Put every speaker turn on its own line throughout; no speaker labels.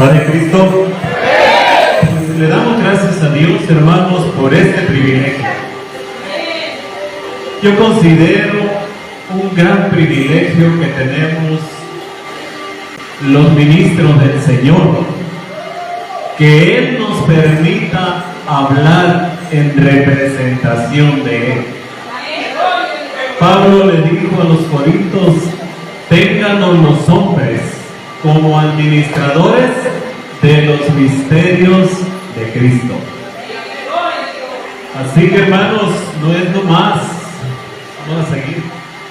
Padre Cristo, pues le damos gracias a Dios, hermanos, por este privilegio. Yo considero un gran privilegio que tenemos los ministros del Señor, que Él nos permita hablar en representación de Él. Pablo le dijo a los corintios: ténganos los hombres como administradores de los misterios de Cristo. Así que, hermanos, no es nomás, vamos a seguir,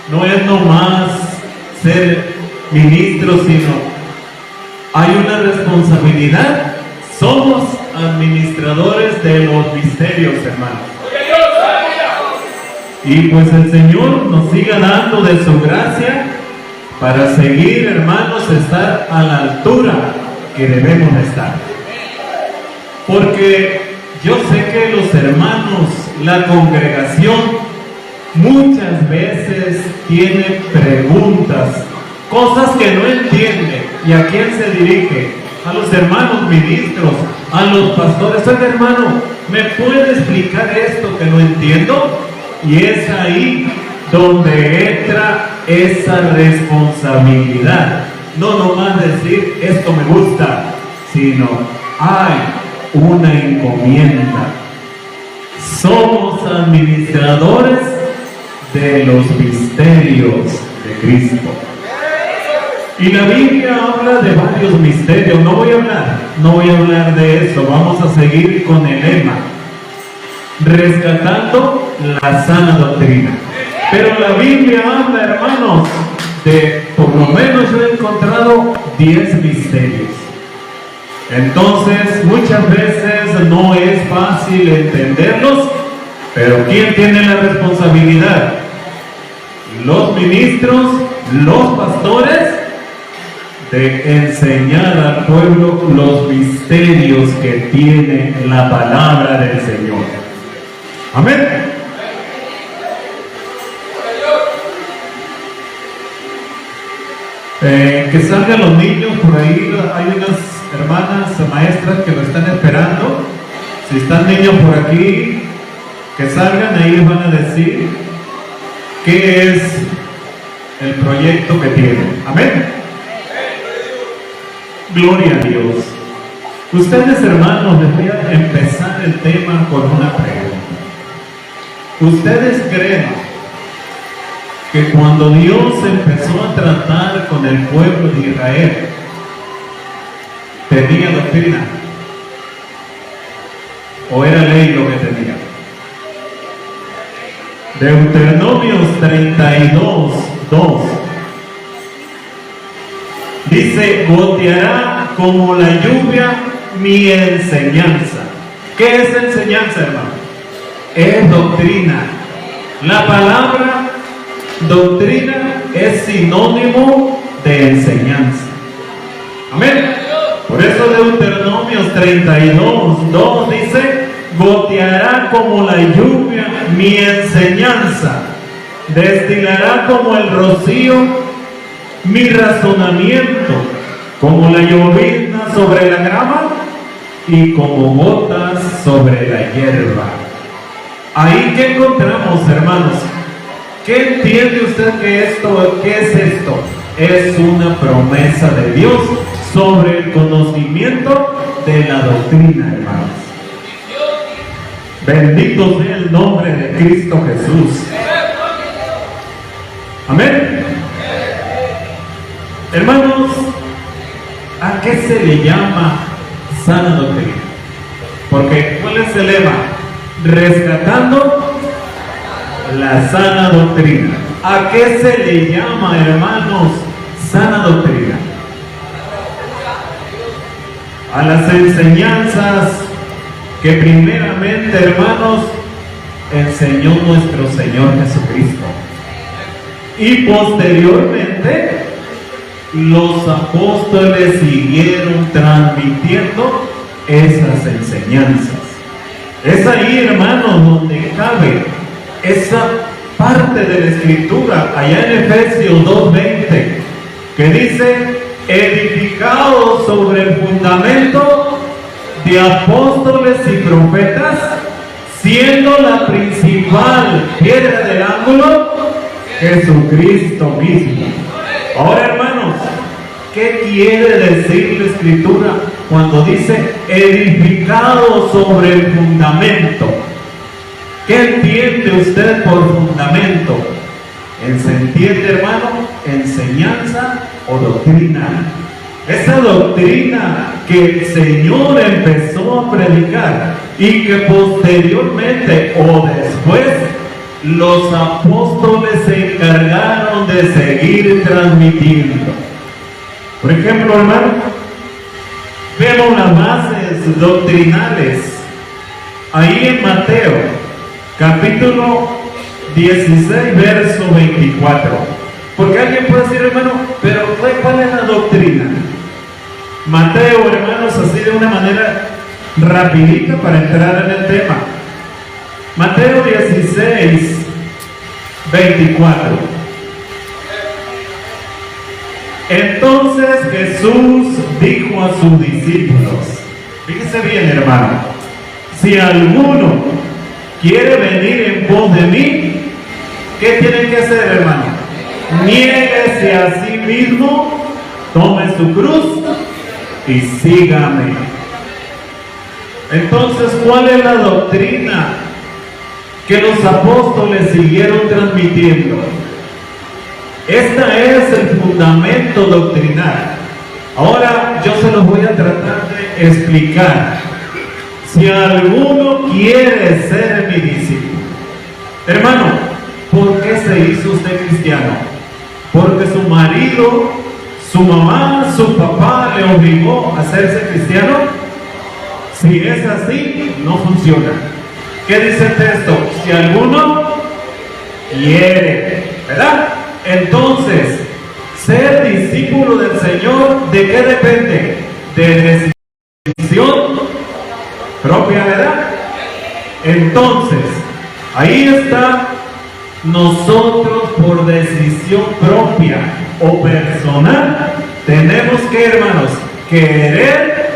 no es nomás ser ministros, sino hay una responsabilidad. Somos administradores de los misterios, hermanos. Y pues el Señor nos siga dando de su gracia para seguir, hermanos, estar a la altura que debemos estar. Porque yo sé que los hermanos, la congregación, muchas veces tiene preguntas, cosas que no entiende. ¿Y a quién se dirige? A los hermanos ministros, a los pastores. Oiga, hermano, ¿me puede explicar esto que no entiendo? Y es ahí donde entra esa responsabilidad. No nomás decir esto me gusta, sino hay una encomienda. Somos administradores de los misterios de Cristo. Y la Biblia habla de varios misterios. No voy a hablar de eso. Vamos a seguir con el lema: rescatando la sana doctrina. Pero la Biblia habla, hermanos, de, por lo menos yo he encontrado 10 misterios. Entonces, muchas veces no es fácil entenderlos, pero ¿quién tiene la responsabilidad? Los ministros, los pastores, de enseñar al pueblo los misterios que tiene la palabra del Señor. Amén. Que salgan los niños por ahí. Hay unas hermanas maestras que lo están esperando. Si están niños por aquí, que salgan, ahí les van a decir qué es el proyecto que tienen. Amén. Gloria a Dios. Ustedes, hermanos, les voy a empezar el tema con una pregunta. ¿Ustedes creen que cuando Dios empezó a tratar con el pueblo de Israel, tenía doctrina? ¿O era ley lo que tenía? Deuteronomios 32:2 dice: goteará como la lluvia mi enseñanza. ¿Qué es enseñanza, hermano? Es doctrina. La palabra doctrina es sinónimo de enseñanza. Amén. Por eso Deuteronomios 32:2 dice: goteará como la lluvia mi enseñanza, destilará como el rocío mi razonamiento, como la llovizna sobre la grama y como gotas sobre la hierba. Ahí que encontramos, hermanos. ¿Qué entiende usted que esto? ¿Qué es esto? Es una promesa de Dios sobre el conocimiento de la doctrina, hermanos. Bendito sea el nombre de Cristo Jesús. Amén. Hermanos, ¿a qué se le llama sana doctrina? Porque ¿cuál es el lema? Rescatando la sana doctrina. ¿A qué se le llama, hermanos, sana doctrina? A las enseñanzas que primeramente, hermanos, enseñó nuestro Señor Jesucristo. Y posteriormente los apóstoles siguieron transmitiendo esas enseñanzas. Es ahí, hermanos, donde cabe esa parte de la Escritura, allá en Efesios 2:20, que dice: edificados sobre el fundamento fundamento de apóstoles y profetas, siendo la principal piedra del ángulo Jesucristo mismo. Ahora, hermanos, ¿qué quiere decir la Escritura cuando dice edificado sobre el fundamento? ¿Qué entiende usted por fundamento? ¿Se entiende, hermano, enseñanza o doctrina? Esa doctrina que el Señor empezó a predicar y que posteriormente o después los apóstoles se encargaron de seguir transmitiendo. Por ejemplo, hermano, vemos las bases doctrinales ahí en Mateo, capítulo 16, verso 24. Porque alguien puede decir, hermano, pero ¿cuál es la doctrina? Mateo, hermanos, así de una manera rapidita para entrar en el tema. Mateo 16, 24. Entonces Jesús dijo a sus discípulos, fíjese bien, hermano, si alguno quiere venir en pos de mí, ¿qué tiene que hacer, hermano? Niéguese a sí mismo, tome su cruz y sígame. Entonces, ¿cuál es la doctrina que los apóstoles siguieron transmitiendo? Esta es el fundamento doctrinal. Ahora yo se los voy a tratar de explicar. Si alguno quiere ser mi discípulo, hermano, ¿por qué se hizo usted cristiano? ¿Porque su marido, su mamá, su papá le obligó a hacerse cristiano? Si es así, no funciona. ¿Qué dice el texto? Si alguno quiere, ¿verdad? Entonces, ser discípulo del Señor, ¿de qué depende? De decisión propia, ¿verdad? Entonces, ahí está, nosotros por decisión propia o personal, tenemos que, hermanos, querer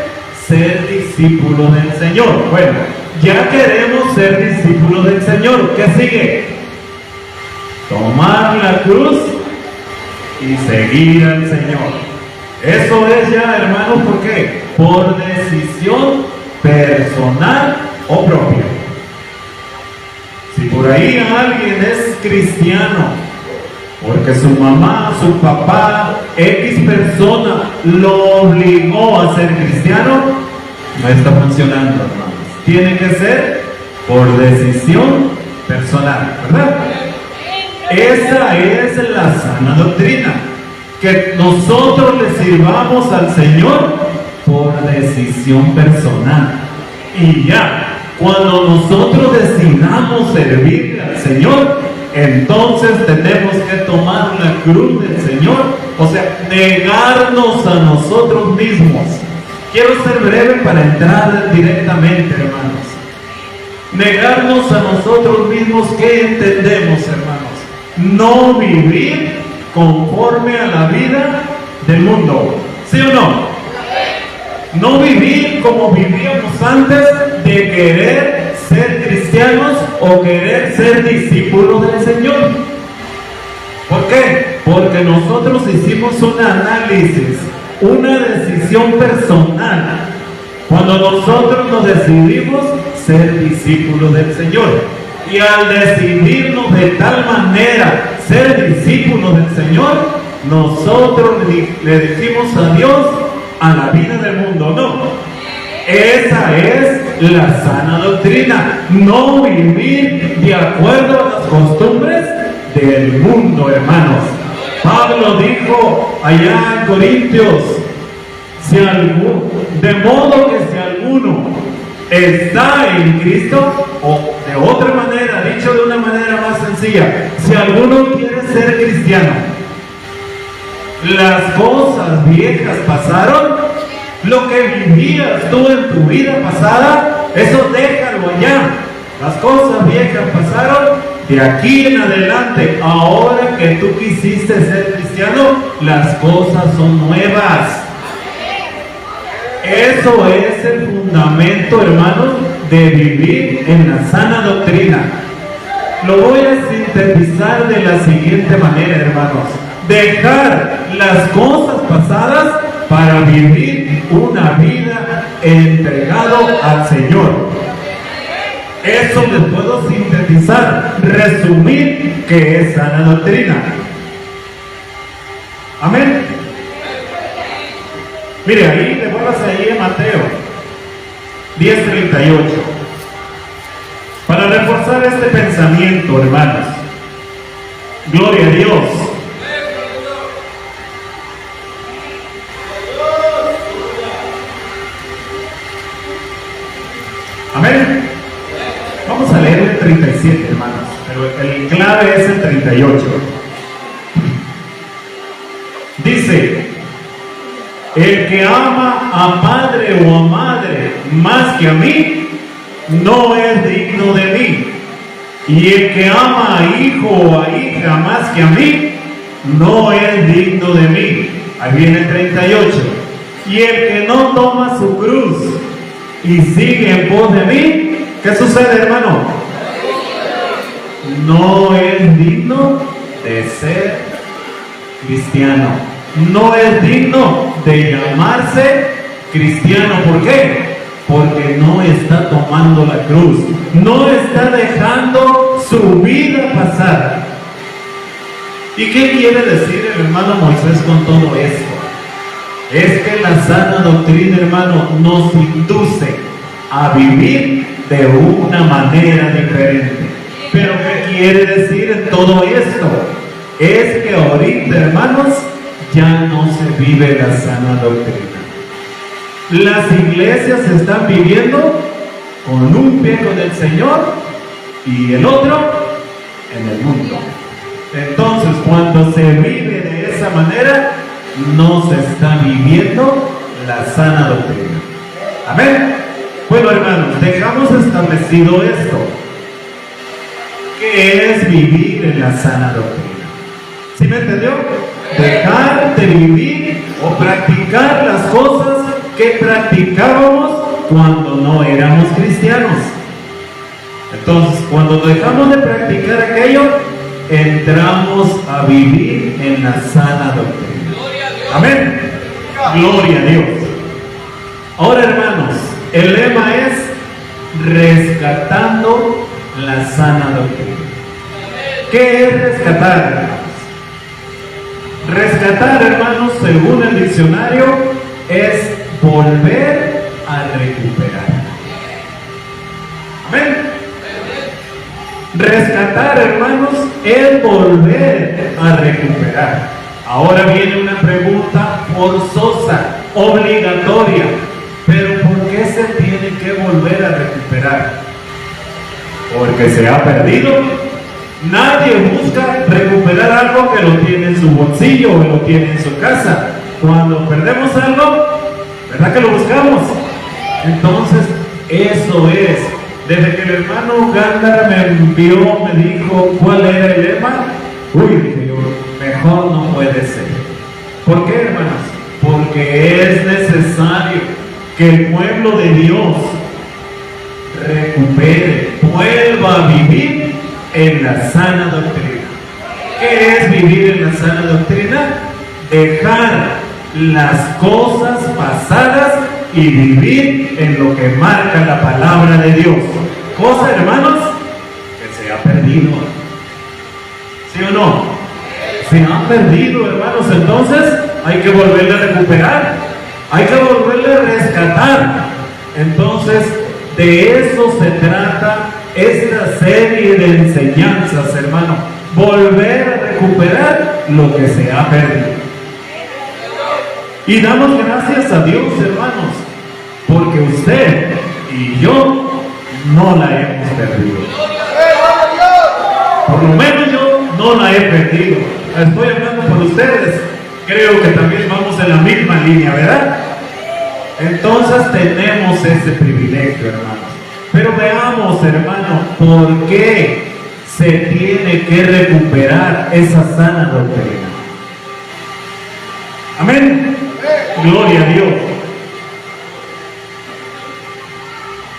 ser discípulos del Señor. Bueno, ya queremos ser discípulos del Señor. ¿Qué sigue? Tomar la cruz y seguir al Señor. Eso es ya, hermanos, ¿por qué? Por decisión personal o propia. Si por ahí alguien es cristiano porque su mamá, su papá, X persona lo obligó a ser cristiano, no está funcionando, hermanos. Tiene que ser por decisión personal, ¿verdad? Esa es la sana doctrina, que nosotros le sirvamos al Señor por decisión personal. Y ya, cuando nosotros decidamos servirle al Señor, entonces tenemos que tomar la cruz del Señor, o sea, negarnos a nosotros mismos. Quiero ser breve para entrar directamente, hermanos. Negarnos a nosotros mismos, ¿qué entendemos, hermanos? No vivir conforme a la vida del mundo, ¿sí o no? No vivir como vivíamos antes de querer ser cristianos o querer ser discípulos del Señor. ¿Por qué? Porque nosotros hicimos un análisis, una decisión personal, cuando nosotros nos decidimos ser discípulos del Señor. Y al decidirnos de tal manera ser discípulos del Señor, nosotros le decimos adiós a la vida del mundo. No, esa es la sana doctrina, no vivir de acuerdo a las costumbres del mundo, hermanos. Pablo dijo allá en Corintios, de modo que si alguno está en Cristo, o de otra manera, dicho de una manera más sencilla, si alguno quiere ser cristiano, las cosas viejas pasaron, lo que vivías tú en tu vida pasada, eso déjalo allá. Las cosas viejas pasaron, de aquí en adelante, ahora que tú quisiste ser cristiano, las cosas son nuevas. Eso es el fundamento, hermanos, de vivir en la sana doctrina. Lo voy a sintetizar de la siguiente manera, hermanos. Dejar las cosas pasadas para vivir una vida entregado al Señor. Eso les puedo sintetizar, resumir que es sana doctrina. Amén. Mire, ahí, devuélvase ahí en Mateo 10:38. Para reforzar este pensamiento, hermanos. Gloria a Dios. Amén. Vamos a leer el 37, hermanos, pero el clave es el 38. Dice: el que ama a padre o a madre más que a mí, no es digno de mí. Y el que ama a hijo o a hija más que a mí, no es digno de mí. Ahí viene el 38. Y el que no toma su cruz y sigue en pos de mí, ¿qué sucede, hermano? No es digno de ser cristiano. No es digno de llamarse cristiano. ¿Por qué? Porque no está tomando la cruz. No está dejando su vida pasar. ¿Y qué quiere decir el hermano Moisés con todo esto? Es que la sana doctrina, hermano, nos induce a vivir de una manera diferente. Pero ¿qué quiere decir en todo esto? Es que ahorita, hermanos, ya no se vive la sana doctrina. Las iglesias están viviendo con un pie con el Señor y el otro en el mundo. Entonces, cuando se vive de esa manera, no se está viviendo la sana doctrina. Amén. Bueno, hermanos, dejamos establecido esto. ¿Qué es vivir en la sana doctrina? ¿Sí me entendió? Dejar de vivir o practicar las cosas que practicábamos cuando no éramos cristianos. Entonces, cuando dejamos de practicar aquello, entramos a vivir en la sana doctrina. Amén. Gloria a Dios. Ahora, hermanos, el lema es rescatando la sana doctrina. ¿Qué es rescatar, hermanos? Rescatar, hermanos, según el diccionario, es volver a recuperar. Amén. Rescatar, hermanos, es volver a recuperar. Ahora viene una pregunta forzosa, obligatoria. Pero ¿por qué se tiene que volver a recuperar? Porque se ha perdido. Nadie busca recuperar algo que lo tiene en su bolsillo o lo tiene en su casa. Cuando perdemos algo, ¿verdad que lo buscamos? Entonces, eso es. Desde que el hermano Gándara me envió, me dijo cuál era el lema, dije yo, mejor no puede ser. ¿Por qué, hermanos? Porque es necesario que el pueblo de Dios recupere, vuelva a vivir en la sana doctrina. ¿Qué es vivir en la sana doctrina? Dejar las cosas pasadas y vivir en lo que marca la palabra de Dios. Cosa, hermanos, que se ha perdido. ¿Sí o no? Se han perdido, hermanos. Entonces hay que volverle a recuperar. Hay que volverle a rescatar. Entonces, de eso se trata esta serie de enseñanzas, hermano. Volver a recuperar lo que se ha perdido. Y damos gracias a Dios, hermanos, porque usted y yo no la hemos perdido. Por lo menos yo no la he perdido. Estoy hablando por ustedes. Creo que también vamos en la misma línea, ¿verdad? Entonces tenemos ese privilegio, hermanos. Pero veamos, hermano, por qué se tiene que recuperar esa sana doctrina. Amén. Gloria a Dios.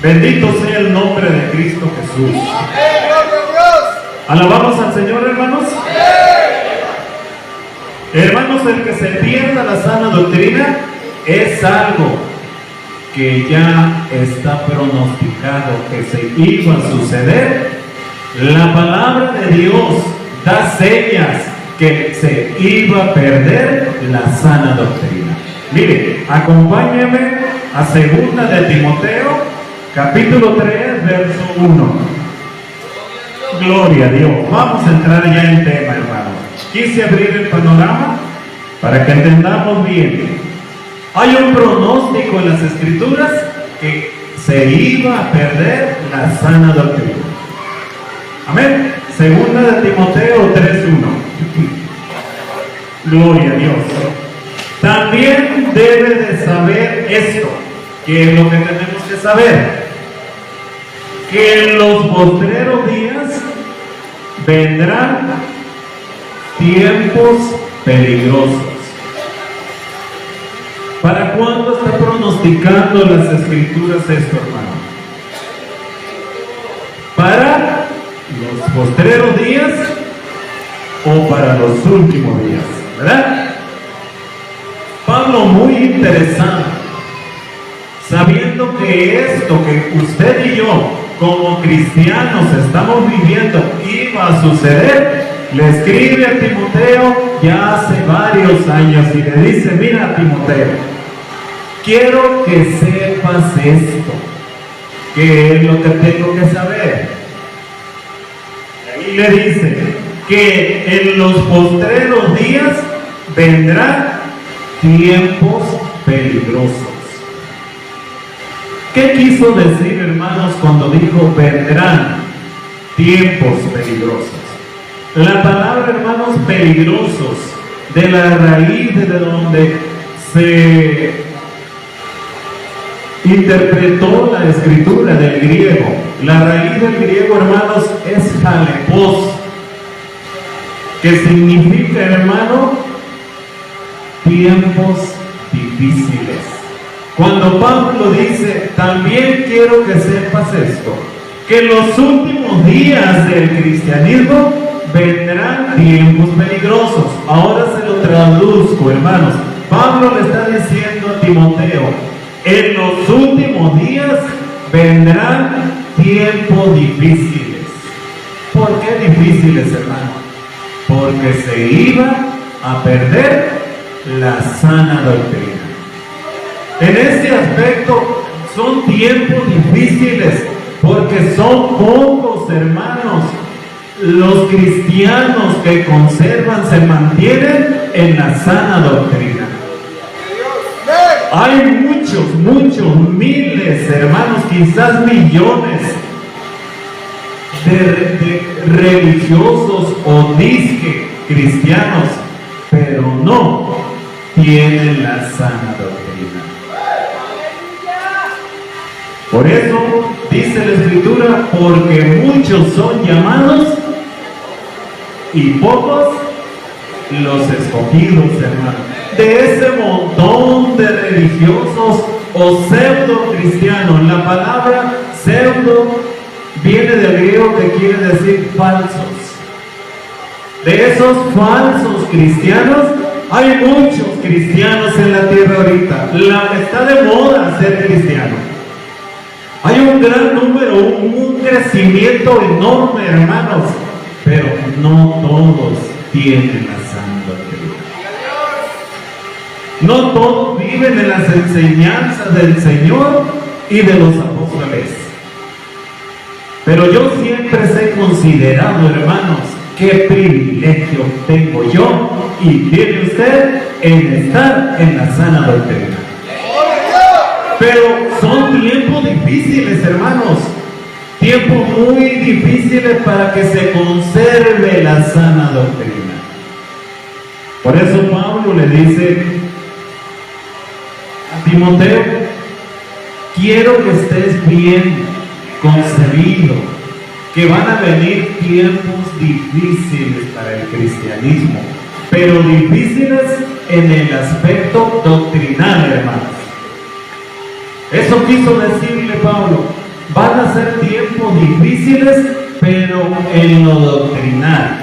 Bendito sea el nombre de Cristo Jesús. ¿Alabamos al Señor, hermanos? Hermanos, el que se pierda la sana doctrina es algo que ya está pronosticado que se iba a suceder. La palabra de Dios da señas que se iba a perder la sana doctrina. Mire, acompáñeme a 2 de Timoteo, capítulo 3, verso 1. Gloria a Dios. Vamos a entrar ya en tema, hermanos. Quise abrir el panorama para que entendamos bien. Hay un pronóstico en las Escrituras que se iba a perder la sana doctrina. Amén. 2 de Timoteo 3:1. Gloria a Dios. También debe de saber esto, que es lo que tenemos que saber, que en los postreros días vendrán tiempos peligrosos. ¿Para cuándo está pronosticando las Escrituras esto, hermano? ¿Para los postreros días o para los últimos días? ¿Verdad? Pablo, muy interesado, sabiendo que esto que usted y yo como cristianos estamos viviendo iba a suceder, le escribe a Timoteo ya hace varios años y le dice: mira, Timoteo, quiero que sepas esto, que es lo que tengo que saber. Y le dice que en los postreros días vendrán tiempos peligrosos. ¿Qué quiso decir, hermanos, cuando dijo vendrán tiempos peligrosos? La palabra, hermanos, peligrosos, de la raíz de donde se interpretó la escritura del griego. La raíz del griego, hermanos, es halepos, que significa, hermano, tiempos difíciles. Cuando Pablo dice, también quiero que sepas esto, que en los últimos días del cristianismo vendrán tiempos peligrosos. Ahora se lo traduzco, hermanos. Pablo le está diciendo a Timoteo, en los últimos días vendrán tiempos difíciles. ¿Por qué difíciles, hermano? Porque se iba a perder la sana doctrina. En este aspecto son tiempos difíciles porque son pocos, hermanos, los cristianos que conservan, se mantienen en la sana doctrina. Hay muchos, miles, hermanos, quizás millones de religiosos o disque cristianos, pero no tienen la sana doctrina. Por eso dice la Escritura, porque muchos son llamados y pocos los escogidos, hermanos. De ese montón de religiosos o pseudo cristianos, la palabra pseudo viene del griego que quiere decir falsos. De esos falsos cristianos, hay muchos cristianos en la tierra ahorita. Está de moda ser cristiano. Hay un gran número, un crecimiento enorme, hermanos, pero no todos tienen la sana doctrina. No todos viven en las enseñanzas del Señor y de los apóstoles. Pero yo siempre he considerado, hermanos, qué privilegio tengo yo y tiene usted en estar en la sana doctrina. Pero son tiempos difíciles, hermanos, tiempos muy difíciles para que se conserve la sana doctrina. Por eso Pablo le dice a Timoteo, quiero que estés bien concebido, que van a venir tiempos difíciles para el cristianismo, pero difíciles en el aspecto doctrinal, hermanos. Eso quiso decirle Pablo, van a ser tiempos difíciles, pero en lo doctrinal.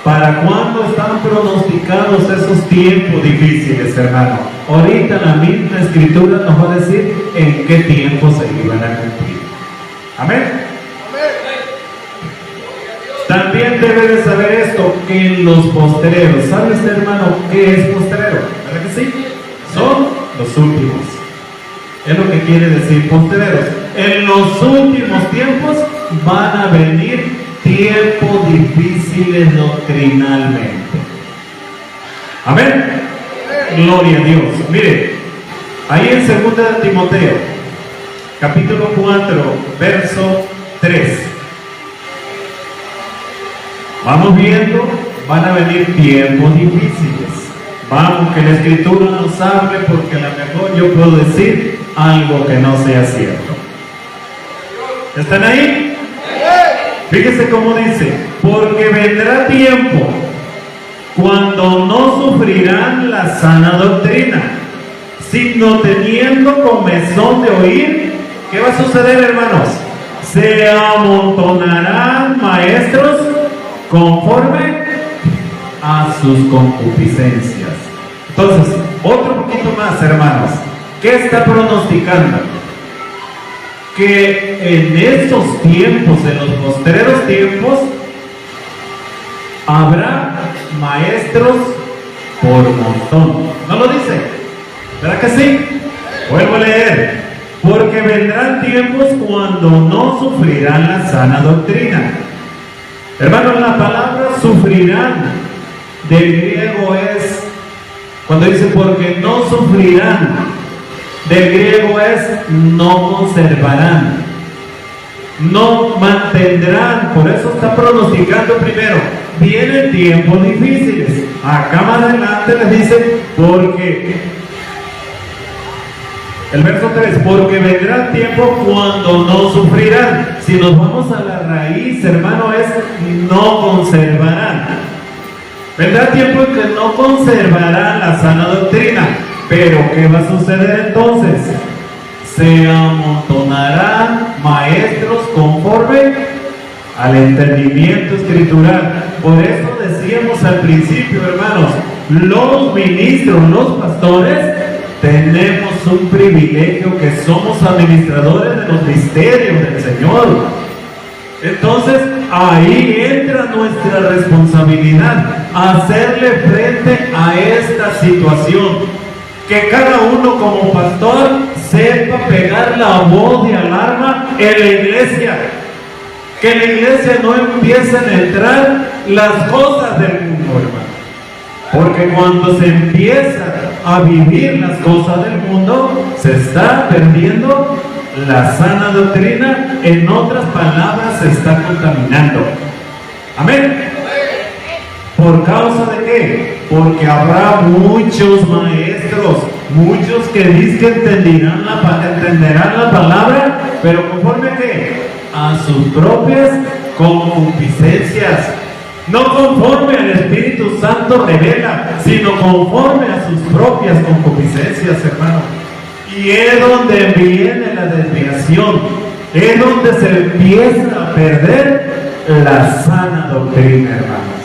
¿Para cuándo están pronosticados esos tiempos difíciles, hermano? Ahorita la misma Escritura nos va a decir en qué tiempos se iban a cumplir. Amén. También debe de saber esto, que en los postreros, ¿sabe usted, hermano, qué es postrero? ¿Verdad que sí? Son los últimos. Es lo que quiere decir postreros. En los últimos tiempos van a venir tiempos difíciles doctrinalmente. Amén. Gloria a Dios. Mire, ahí en 2 de Timoteo, capítulo 4, verso 3. Vamos viendo, van a venir tiempos difíciles. Vamos, que la Escritura nos hable, porque a lo mejor yo puedo decir algo que no sea cierto. ¿Están ahí? Fíjese cómo dice: porque vendrá tiempo cuando no sufrirán la sana doctrina, sino teniendo comezón de oír. ¿Qué va a suceder, hermanos? Se amontonarán maestros conforme a sus concupiscencias. Entonces, otro poquito más, hermanos. ¿Qué está pronosticando? Que en estos tiempos, en los postreros tiempos, habrá maestros por montón. ¿No lo dice? ¿Verdad que sí? Vuelvo a leer. Porque vendrán tiempos cuando no sufrirán la sana doctrina. Hermanos, la palabra sufrirán del griego es, cuando dice porque no sufrirán, del griego es no conservarán, no mantendrán. Por eso está pronosticando primero, vienen tiempos difíciles. Acá más adelante les dice, porque, el verso 3, porque vendrán tiempos cuando no sufrirán. Si nos vamos a la raíz, hermano, es no conservarán. Vendrá tiempo en que no conservarán la sana doctrina. Pero ¿qué va a suceder entonces? Se amontonarán maestros conforme al entendimiento escritural. Por eso decíamos al principio, hermanos, los ministros, los pastores, tenemos un privilegio, que somos administradores de los misterios del Señor. Entonces ahí entra nuestra responsabilidad, hacerle frente a esta situación. Que cada uno como pastor sepa pegar la voz de alarma en la iglesia. Que en la iglesia no empiecen a entrar las cosas del mundo, hermano. Porque cuando se empieza a vivir las cosas del mundo, se está perdiendo la sana doctrina. En otras palabras, se está contaminando. Amén. ¿Por causa de qué? Porque habrá muchos maestros, muchos que dicen que entenderán la palabra, pero ¿conforme a qué? A sus propias concupiscencias. No conforme al Espíritu Santo revela, sino conforme a sus propias concupiscencias, hermano. Y es donde viene la desviación, es donde se empieza a perder la sana doctrina, hermanos.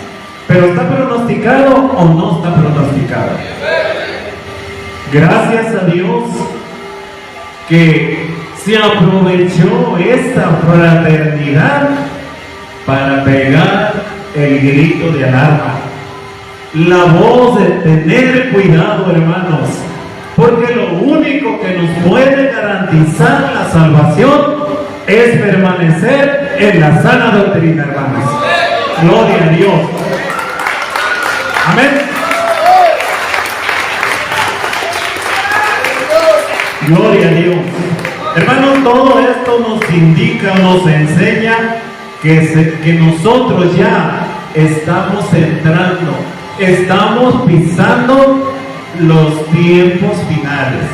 Pero ¿está pronosticado o no está pronosticado? Gracias a Dios que se aprovechó esta fraternidad para pegar el grito de alarma, la voz de tener cuidado, hermanos, porque lo único que nos puede garantizar la salvación es permanecer en la sana doctrina, hermanos. Gloria a Dios. Amén. Gloria a Dios. Hermanos, todo esto nos indica, nos enseña que nosotros ya estamos entrando, estamos pisando los tiempos finales.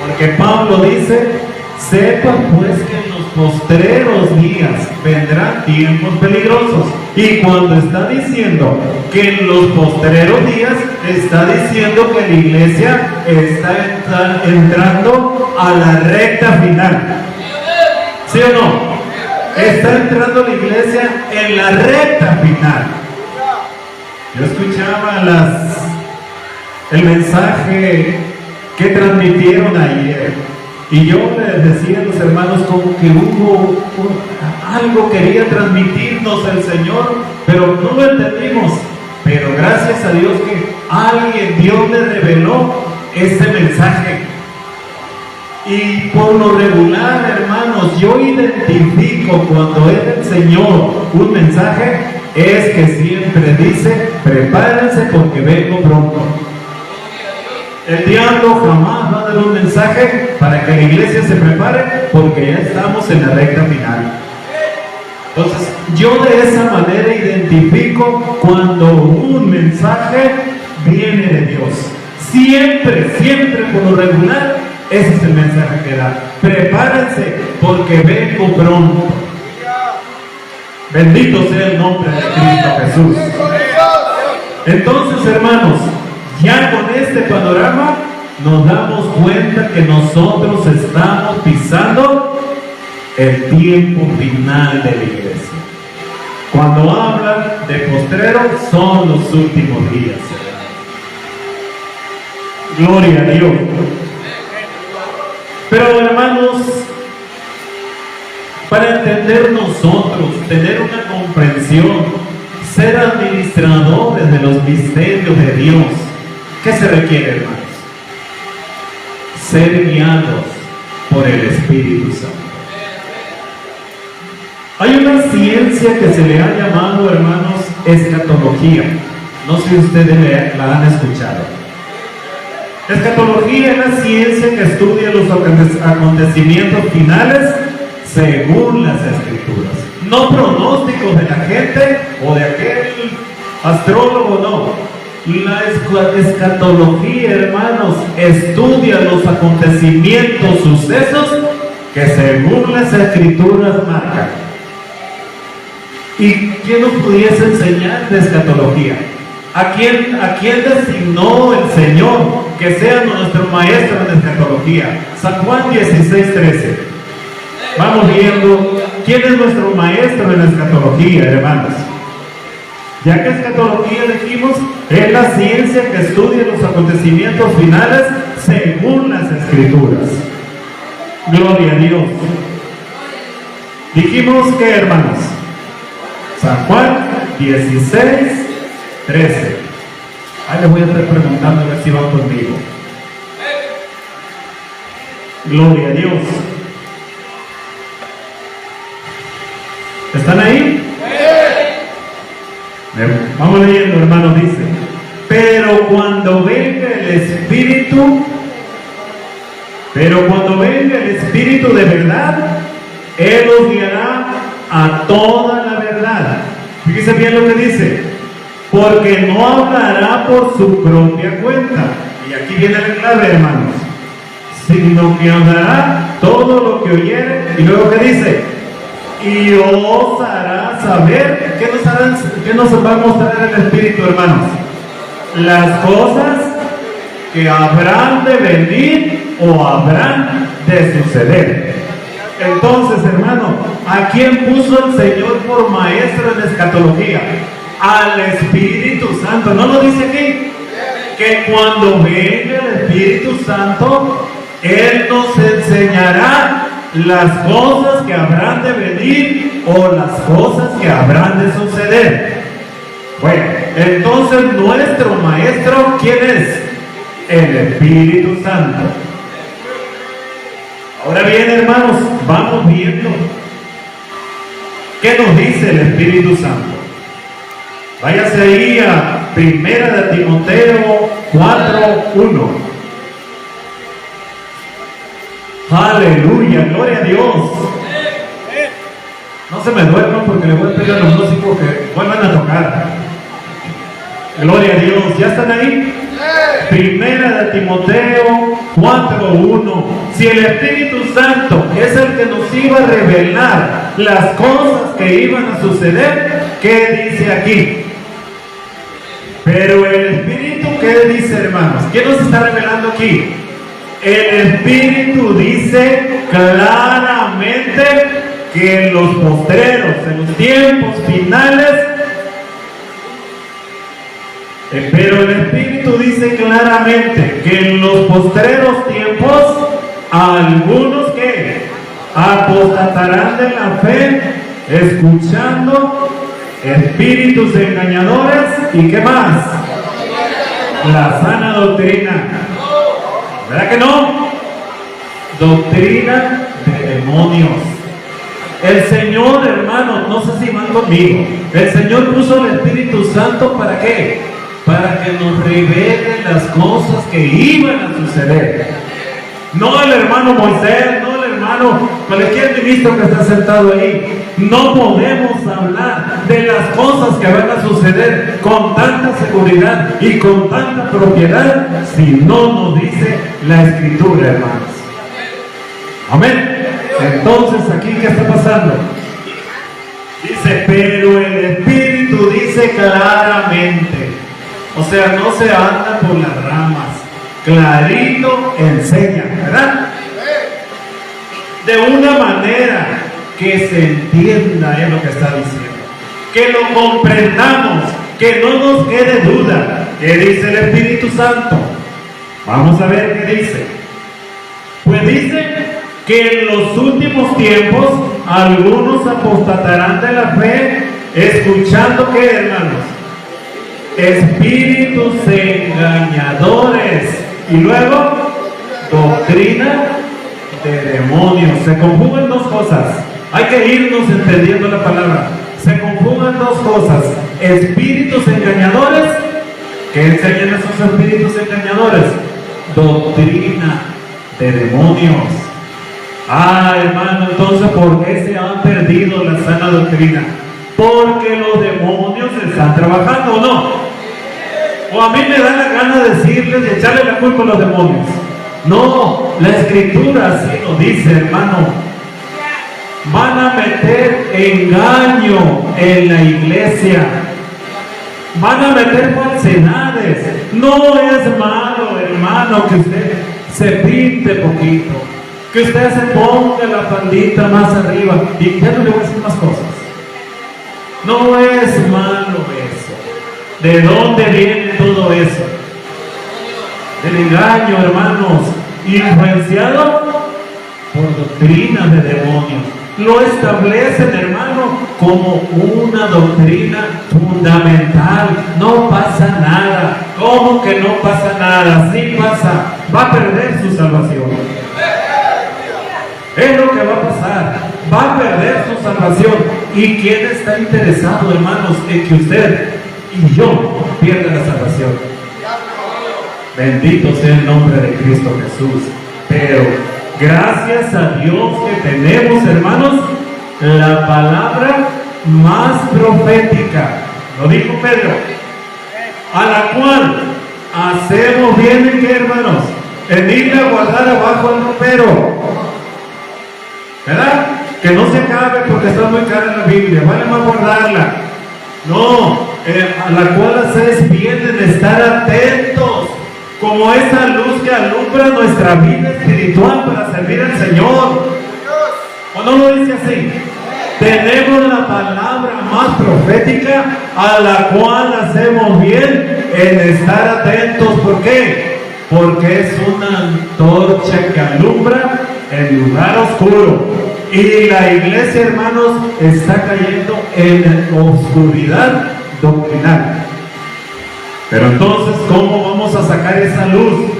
Porque Pablo dice, sepan pues que en los postreros días vendrán tiempos peligrosos. Y cuando está diciendo que en los postreros días, está diciendo que la iglesia está entrando a la recta final. ¿Sí o no? Está entrando la iglesia en la recta final. Yo escuchaba el mensaje que transmitieron ayer y yo les decía a los hermanos como que algo quería transmitirnos el Señor, pero no lo entendimos. Pero gracias a Dios que Dios le reveló ese mensaje. Y por lo regular, hermanos, yo identifico cuando es el Señor un mensaje, es que siempre dice, prepárense porque vengo pronto. El diablo jamás va a dar un mensaje para que la iglesia se prepare, porque ya estamos en la recta final. Entonces, yo de esa manera identifico cuando un mensaje viene de Dios. Siempre, siempre por lo regular, ese es el mensaje que da. Prepárense porque vengo pronto. Bendito sea el nombre de Cristo Jesús. Entonces, hermanos, ya con este panorama nos damos cuenta que nosotros estamos pisando el tiempo final de la iglesia. Cuando hablan de postrero, son los últimos días. Gloria a Dios. Pero hermanos, para entender nosotros, tener una comprensión, ser administradores de los misterios de Dios, ¿qué se requiere, hermanos? Ser guiados por el Espíritu Santo. Hay una ciencia que se le ha llamado, hermanos, escatología. No sé si ustedes la han escuchado. Escatología es la ciencia que estudia los acontecimientos finales según las Escrituras. No pronósticos de la gente o de aquel astrólogo, no. La escatología, hermanos, estudia los acontecimientos, sucesos que según las Escrituras marcan. ¿Y quién nos pudiese enseñar de escatología? ¿A quién designó el Señor que sea nuestro maestro en escatología? San Juan 16:13. Vamos viendo quién es nuestro maestro en escatología, hermanos. Ya que escatología dijimos, es la ciencia que estudia los acontecimientos finales según las Escrituras. Gloria a Dios. Dijimos que, hermanos, San Juan 16:13. Ahí les voy a estar preguntando a ver si van conmigo. Gloria a Dios. ¿Están ahí? Vamos leyendo, hermano, dice: pero cuando venga el Espíritu de verdad, Él os guiará a toda la verdad. Fíjense bien lo que dice: porque no hablará por su propia cuenta. Y aquí viene la clave, hermanos. Sino que hablará todo lo que oyere. Y luego que dice: y os hará saber. ¿Qué nos va a mostrar el Espíritu, hermanos? Las cosas que habrán de venir o habrán de suceder. Entonces, hermano, ¿a quién puso el Señor por maestro en escatología? Al Espíritu Santo. ¿No lo dice aquí? Que cuando venga el Espíritu Santo, Él nos enseñará las cosas que habrán de venir o las cosas que habrán de suceder. Bueno, entonces nuestro maestro, ¿quién es? El Espíritu Santo. Ahora bien, hermanos, vamos viendo qué nos dice el Espíritu Santo. Váyase ahí a 1 de Timoteo 4:1. Aleluya, gloria a Dios. No se me duerman porque le voy a pedir a los músicos que vuelvan a tocar. Gloria a Dios. ¿Ya están ahí? 1 de Timoteo 4:1. Si el Espíritu Santo es el que nos iba a revelar las cosas que iban a suceder, ¿qué dice aquí? Pero el Espíritu, ¿qué dice, hermanos? ¿Qué nos está revelando aquí? El Espíritu dice claramente que en los postreros, en los tiempos finales, pero el Espíritu dice claramente que en los postreros tiempos algunos que apostatarán de la fe, escuchando espíritus engañadores y ¿qué más? La sana doctrina. ¿Verdad que no? Doctrina de demonios. El Señor, hermanos, no sé si van conmigo, el Señor puso el Espíritu Santo ¿para qué? Para que nos revele las cosas que iban a suceder. No el hermano Moisés, no el hermano cualquier ministro que está sentado ahí. No podemos hablar de las cosas que van a suceder con tanta seguridad y con tanta propiedad si no nos dice la Escritura, hermanos. Amén. Entonces, ¿aquí qué está pasando? Dice, pero el Espíritu dice claramente, o sea, no se anda por las ramas, clarito enseña, ¿verdad? De una manera que se entienda es lo que está diciendo, que lo comprendamos, que no nos quede duda. ¿Qué dice el Espíritu Santo? Vamos a ver qué dice. Pues dice que en los últimos tiempos algunos apostatarán de la fe, escuchando ¿qué, hermanos? Espíritus engañadores y luego doctrina de demonios. Se conjugan dos cosas, hay que irnos entendiendo la palabra. Se conjugan dos cosas: espíritus engañadores. ¿Qué enseñan esos espíritus engañadores? Doctrina de demonios. Hermano, entonces ¿por qué se han perdido la sana doctrina? Porque los demonios están trabajando, ¿o no? O a mí me da la gana de decirles y echarle la culpa a los demonios. No, la Escritura así lo dice, hermano. Van a meter engaño en la iglesia. Van a meter falsedades. No es malo, hermano, que usted se pinte poquito, que usted se ponga la faldita más arriba. Y ya no le voy a decir más cosas. No es malo eso. ¿De dónde viene todo eso? Del engaño, hermanos, influenciado por doctrinas de demonios. Lo establecen, hermano, como una doctrina fundamental. No pasa nada. ¿Cómo que no pasa nada? Sí pasa. Va a perder su salvación. Es lo que va a pasar. Va a perder su salvación. ¿Y quién está interesado, hermanos, en que usted y yo pierda la salvación? Bendito sea el nombre de Cristo Jesús. Pero gracias a Dios que tenemos, hermanos, la palabra más profética. Lo dijo Pedro. A la cual hacemos bien en que, hermanos, en irle a guardar abajo el ropero. ¿Verdad? Que no se acabe porque está muy cara en la Biblia. Vale más guardarla. No, a la cual hacéis bien en estar atentos, como esa luz que alumbra nuestra vida espiritual para servir al Señor. ¿O no lo dice así? Tenemos la palabra más profética, a la cual hacemos bien en estar atentos. ¿Por qué? Porque es una antorcha que alumbra el lugar oscuro. Y la iglesia, hermanos, está cayendo en oscuridad doctrinal. Pero entonces, ¿cómo vamos a sacar esa luz?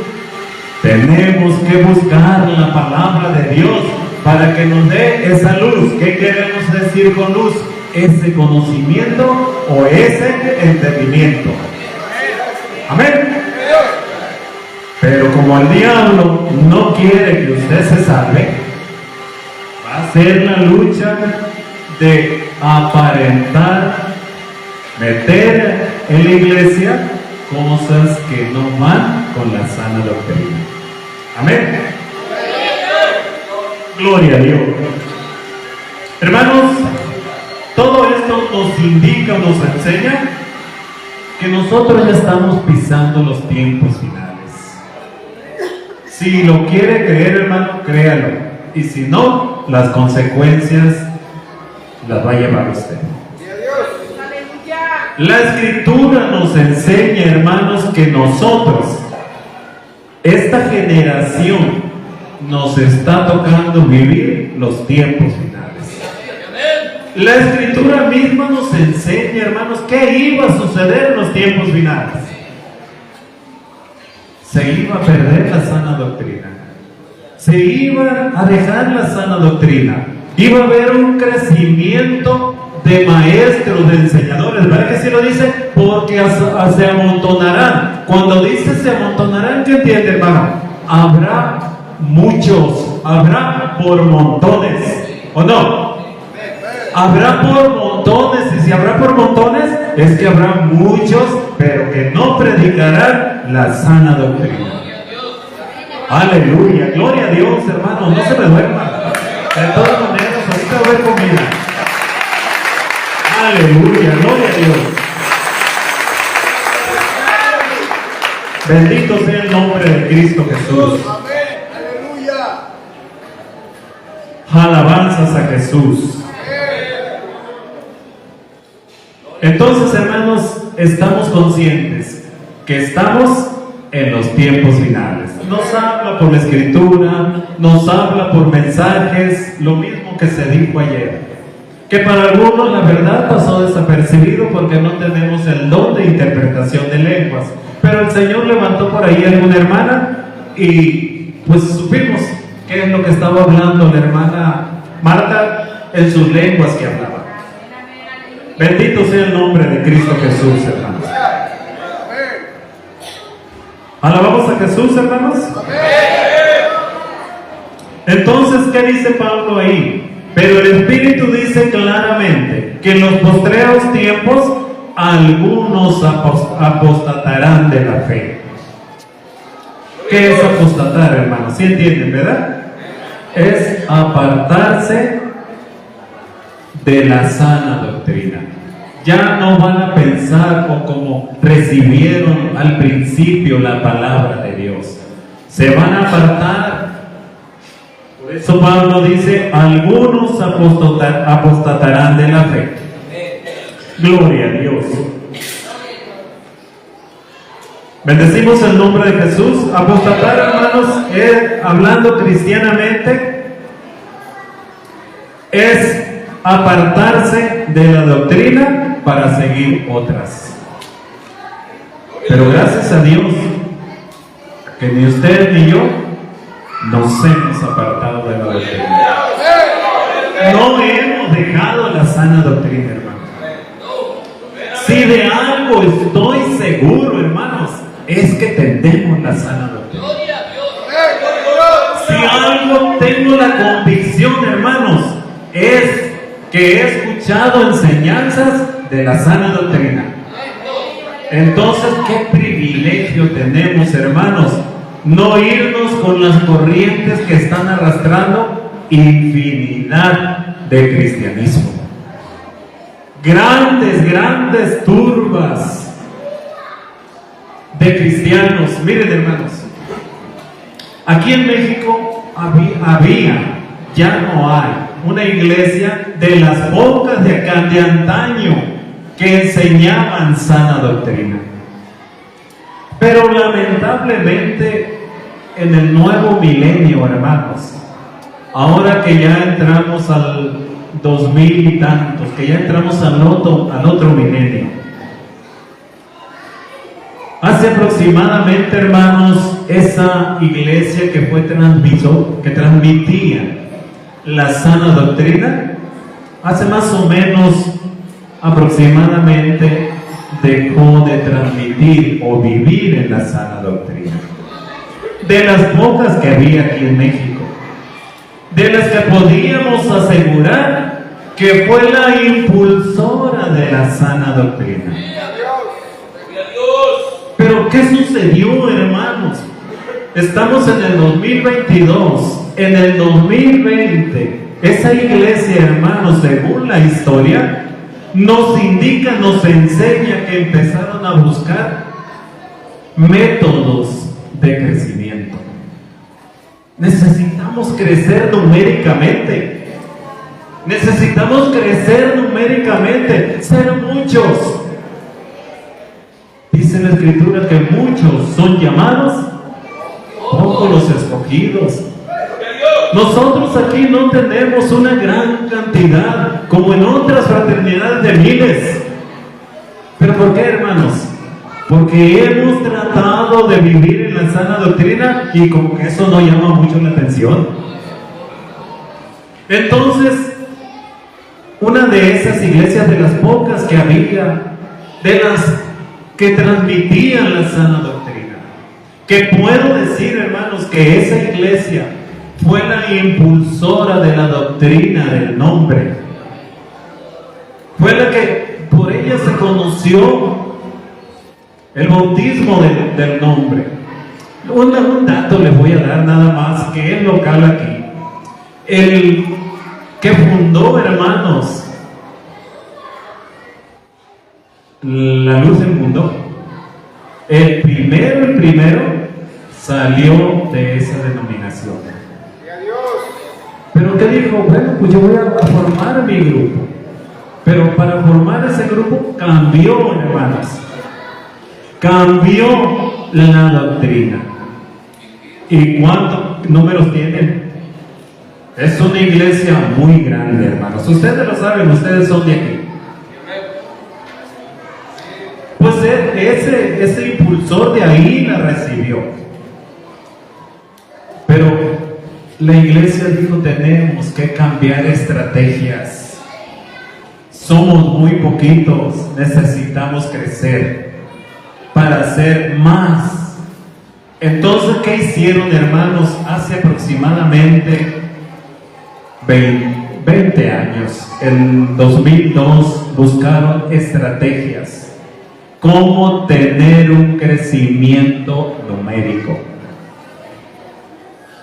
Tenemos que buscar la palabra de Dios para que nos dé esa luz. ¿Qué queremos decir con luz? Ese conocimiento o ese entendimiento. Amén. Pero como el diablo no quiere que usted se salve, va a ser la lucha de aparentar, meter en la iglesia cosas que no van con la sana doctrina. Amén. Gloria a Dios. Hermanos, todo esto nos indica, nos enseña que nosotros ya estamos pisando los tiempos finales. Si lo quiere creer, hermano, créalo. Y si no, las consecuencias las va a llevar usted. La Escritura nos enseña, hermanos, que nosotros, esta generación, nos está tocando vivir los tiempos finales. La Escritura misma nos enseña, hermanos, qué iba a suceder en los tiempos finales. Se iba a perder la sana doctrina. Se iba a dejar la sana doctrina. Iba a haber un crecimiento de maestros, de enseñadores. ¿Verdad que sí lo dice? Porque se amontonarán. Cuando dice se amontonarán, ¿qué entiende, hermano? Habrá muchos, habrá por montones, ¿o no? Habrá por montones, y si habrá por montones, es que habrá muchos, pero que no predicarán la sana doctrina. Aleluya, gloria a Dios, hermano, no se me duerman. De todas maneras, ahorita va a haber comida. Aleluya, gloria a Dios. Bendito sea el nombre de Cristo Jesús. Alabanzas a Jesús. Entonces, hermanos, estamos conscientes que estamos en los tiempos finales. Nos habla por la Escritura, nos habla por mensajes, lo mismo que se dijo ayer, que para algunos la verdad pasó desapercibido porque no tenemos el don de interpretación de lenguas, pero el Señor levantó por ahí a alguna hermana y pues supimos qué es lo que estaba hablando la hermana Marta en sus lenguas que hablaba. Bendito sea el nombre de Cristo Jesús, hermanos. ¿Alabamos a Jesús, hermanos? Entonces, ¿qué dice Pablo ahí? Pero el Espíritu dice claramente que en los postreros tiempos algunos apostatarán de la fe. ¿Qué es apostatar, hermanos? ¿Sí entienden, verdad? Es apartarse de la sana doctrina. Ya no van a pensar o como recibieron al principio la palabra de Dios. Se van a apartar. Por eso Pablo dice, algunos apostatarán de la fe. Gloria a Dios. Bendecimos el nombre de Jesús. Apostatar, hermanos, hablando cristianamente, es apartarse de la doctrina para seguir otras. Pero gracias a Dios que ni usted ni yo nos hemos apartado de la doctrina. No hemos dejado la sana doctrina, hermanos. Si de algo estoy seguro, hermanos, es que tendemos la sana doctrina. Si algo tengo la convicción, hermanos, es que he escuchado enseñanzas de la sana doctrina. Entonces, qué privilegio tenemos, hermanos, no irnos con las corrientes que están arrastrando infinidad de cristianismo. Grandes turbas de cristianos. Miren, hermanos, aquí en México había, ya no hay, una iglesia de las pocas de acá de antaño que enseñaban sana doctrina. Pero lamentablemente en el nuevo milenio, hermanos, ahora que ya entramos al 2000 y tantos, que ya entramos al otro milenio, hace aproximadamente, hermanos, esa iglesia que que transmitía la sana doctrina, hace más o menos aproximadamente dejó de transmitir o vivir en la sana doctrina. De las pocas que había aquí en México, de las que podíamos asegurar que fue la impulsora de la sana doctrina. Pero ¿qué sucedió, hermanos? Estamos en el 2022, en el 2020, esa iglesia, hermanos, según la historia, nos indica, nos enseña que empezaron a buscar métodos de crecimiento. Necesitamos crecer numéricamente. Necesitamos crecer numéricamente, ser muchos. Dice la Escritura que muchos son llamados, pocos los escogidos. Nosotros aquí no tenemos una gran cantidad como en otras fraternidades de miles. ¿Pero por qué, hermanos? Porque hemos tratado de vivir en la sana doctrina y como que eso no llama mucho la atención. Entonces, una de esas iglesias, de las pocas que había, de las que transmitían la sana doctrina, que puedo decir, hermanos, que esa iglesia fue la impulsora de la doctrina del nombre, fue la que por ella se conoció el bautismo del nombre. Un dato les voy a dar nada más, que es local aquí. El que fundó, hermanos, la luz del mundo, el primero salió de esa denominación. Pero ¿qué dijo? Bueno, pues yo voy a formar mi grupo. Pero para formar ese grupo cambió, hermanos, cambió la doctrina. ¿Y cuántos números tienen? Es una iglesia muy grande, hermanos. Ustedes lo saben, ustedes son de aquí. Pues ese impulsor de ahí la recibió. Pero la iglesia dijo, tenemos que cambiar estrategias. Somos muy poquitos, necesitamos crecer para ser más. Entonces, ¿qué hicieron, hermanos? Hace aproximadamente 20 años, en 2002, buscaron estrategias. Cómo tener un crecimiento numérico.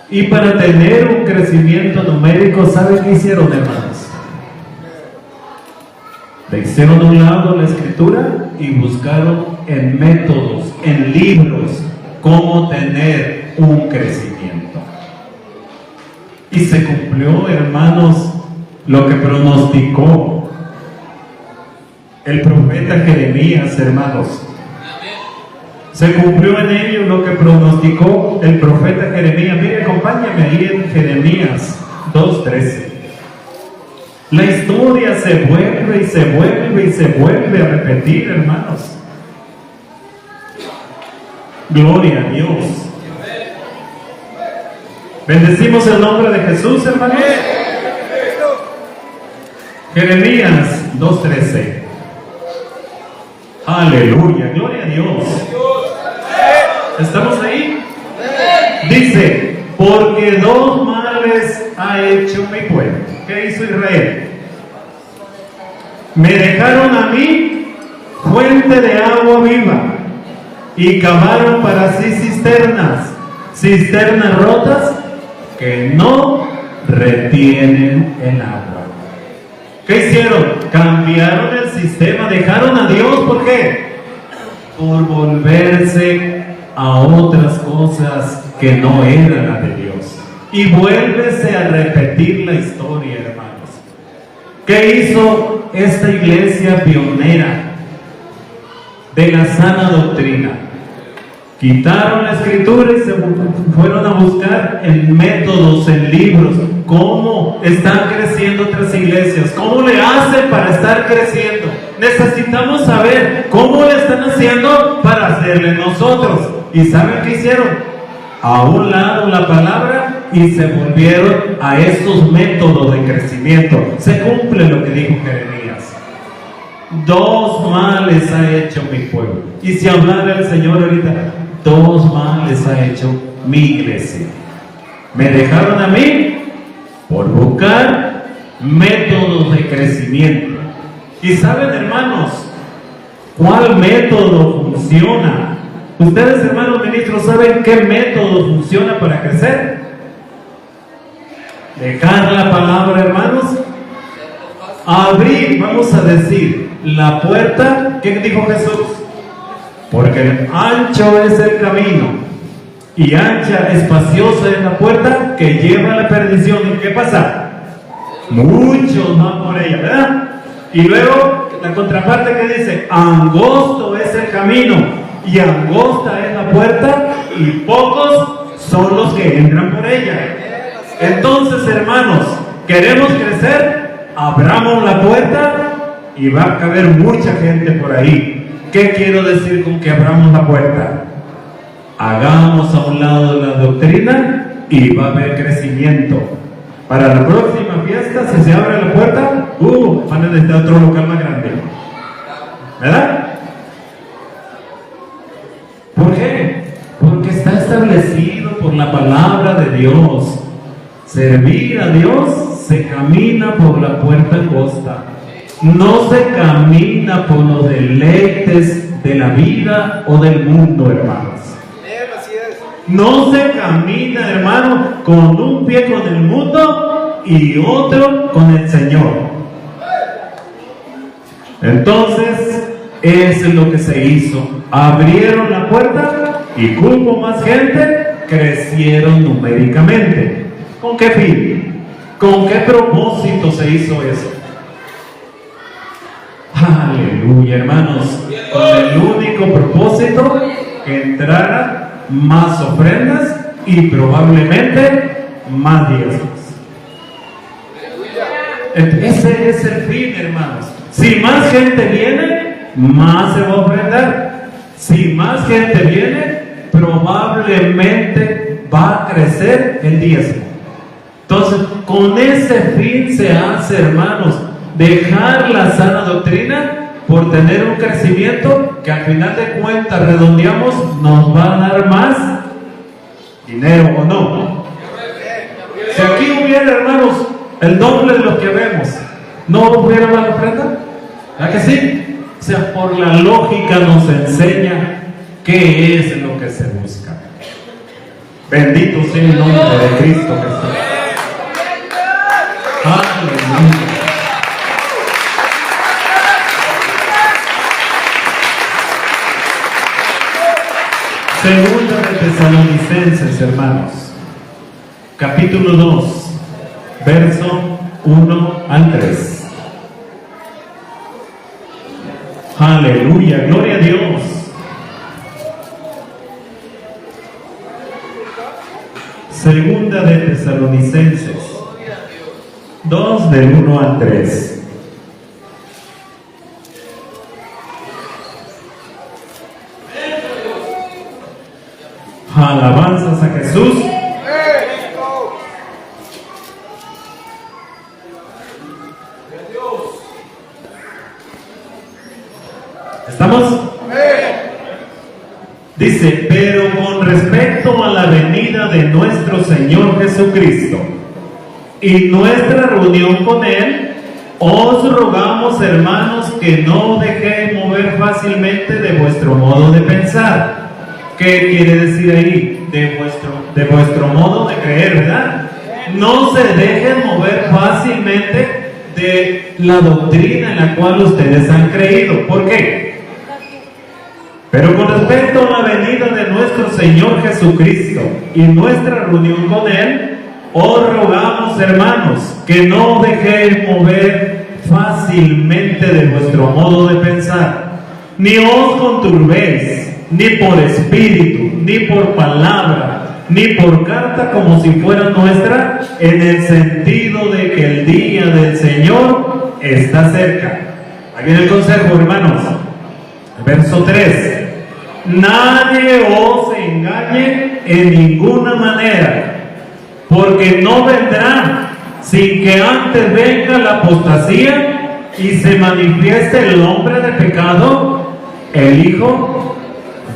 Y para tener un crecimiento numérico, ¿saben qué hicieron, hermanos? Le hicieron a un lado la escritura y buscaron en métodos, en libros, cómo tener un crecimiento. Y se cumplió, hermanos, lo que pronosticó el profeta Jeremías, hermanos. Se cumplió en ello lo que pronosticó el profeta Jeremías. Mire, acompáñame ahí en Jeremías 2:13. La historia se vuelve y se vuelve y se vuelve a repetir, hermanos. Gloria a Dios. Bendecimos el nombre de Jesús, hermanos. Jeremías 2:13. Aleluya, gloria a Dios. ¿Estamos ahí? Dice, porque dos males ha hecho mi pueblo. ¿Qué hizo Israel? Me dejaron a mí fuente de agua viva y cavaron para sí cisternas rotas que no retienen el agua. ¿Qué hicieron? Cambiaron el sistema, dejaron a Dios. ¿Por qué? Por volverse a otras cosas que no eran las de Dios. Y vuélvese a repetir la historia, hermanos. ¿Qué hizo esta iglesia pionera de la sana doctrina? Quitaron la escritura y se fueron a buscar en métodos, en libros, cómo están creciendo otras iglesias, cómo le hacen para estar creciendo. Necesitamos saber cómo le están haciendo para hacerle nosotros. ¿Y saben qué hicieron? A un lado la palabra y se volvieron a estos métodos de crecimiento. Se cumple lo que dijo Jeremías. Dos males ha hecho mi pueblo. Y si hablara el Señor ahorita, dos males ha hecho mi iglesia. Me dejaron a mí por buscar métodos de crecimiento. Y saben, hermanos, ¿cuál método funciona? Ustedes, hermanos ministros, ¿saben qué método funciona para crecer? Dejar la palabra, hermanos. Abrir, vamos a decir, la puerta. ¿Qué dijo Jesús? Porque ancho es el camino y ancha, espaciosa es la puerta que lleva a la perdición. ¿Y qué pasa? Muchos van por ella, ¿verdad? Y luego la contraparte que dice, angosto es el camino y angosta es la puerta y pocos son los que entran por ella. Entonces, hermanos, ¿queremos crecer? Abramos la puerta y va a caber mucha gente por ahí. ¿Qué quiero decir con que abramos la puerta? Hagamos a un lado la doctrina y va a haber crecimiento. Para la próxima fiesta, si se abre la puerta, van a necesitar otro local más grande, ¿verdad? ¿Por qué? Porque está establecido por la palabra de Dios. Servir a Dios se camina por la puerta angosta. No se camina por los deleites de la vida o del mundo, hermanos. No se camina, hermano, con un pie con el mundo y otro con el Señor. Entonces, eso es lo que se hizo. Abrieron la puerta y hubo más gente, crecieron numéricamente. ¿Con qué fin? ¿Con qué propósito se hizo eso? Aleluya, hermanos. Con el único propósito que entraran más ofrendas y probablemente más diezmos. Ese es el fin, hermanos. Si más gente viene, más se va a ofrendar. Si más gente viene, probablemente va a crecer el diezmo. Entonces, con ese fin se hace, hermanos, dejar la sana doctrina por tener un crecimiento que al final de cuentas redondeamos, nos va a dar más dinero o no. Si aquí hubiera, hermanos, el doble de lo que vemos, ¿no hubiera más ofrenda? ¿Verdad que sí? O sea, por la lógica nos enseña qué es lo que se busca. Bendito sea el nombre de Cristo Jesús. Aleluya. Segunda de Tesalonicenses, hermanos, capítulo 2, verso 1 al 3. Aleluya, gloria a Dios. Segunda de Tesalonicenses 2, del 1 al 3. Alabanzas a Jesús. ¿Estamos? Dice, pero con respecto a la venida de nuestro Señor Jesucristo y nuestra reunión con Él, os rogamos, hermanos, que no dejéis mover fácilmente de vuestro modo de pensar. ¿Qué quiere decir ahí? De vuestro modo de creer, ¿verdad? No se dejen mover fácilmente de la doctrina en la cual ustedes han creído. ¿Por qué? Pero con respecto a la venida de nuestro Señor Jesucristo y nuestra reunión con Él, os rogamos, hermanos, que no dejéis mover fácilmente de vuestro modo de pensar, ni os conturbéis, ni por espíritu, ni por palabra, ni por carta como si fuera nuestra, en el sentido de que el día del Señor está cerca. Ahí viene el consejo, hermanos. Verso 3. Nadie os engañe en ninguna manera, porque no vendrá sin que antes venga la apostasía y se manifieste el hombre de pecado, el hijo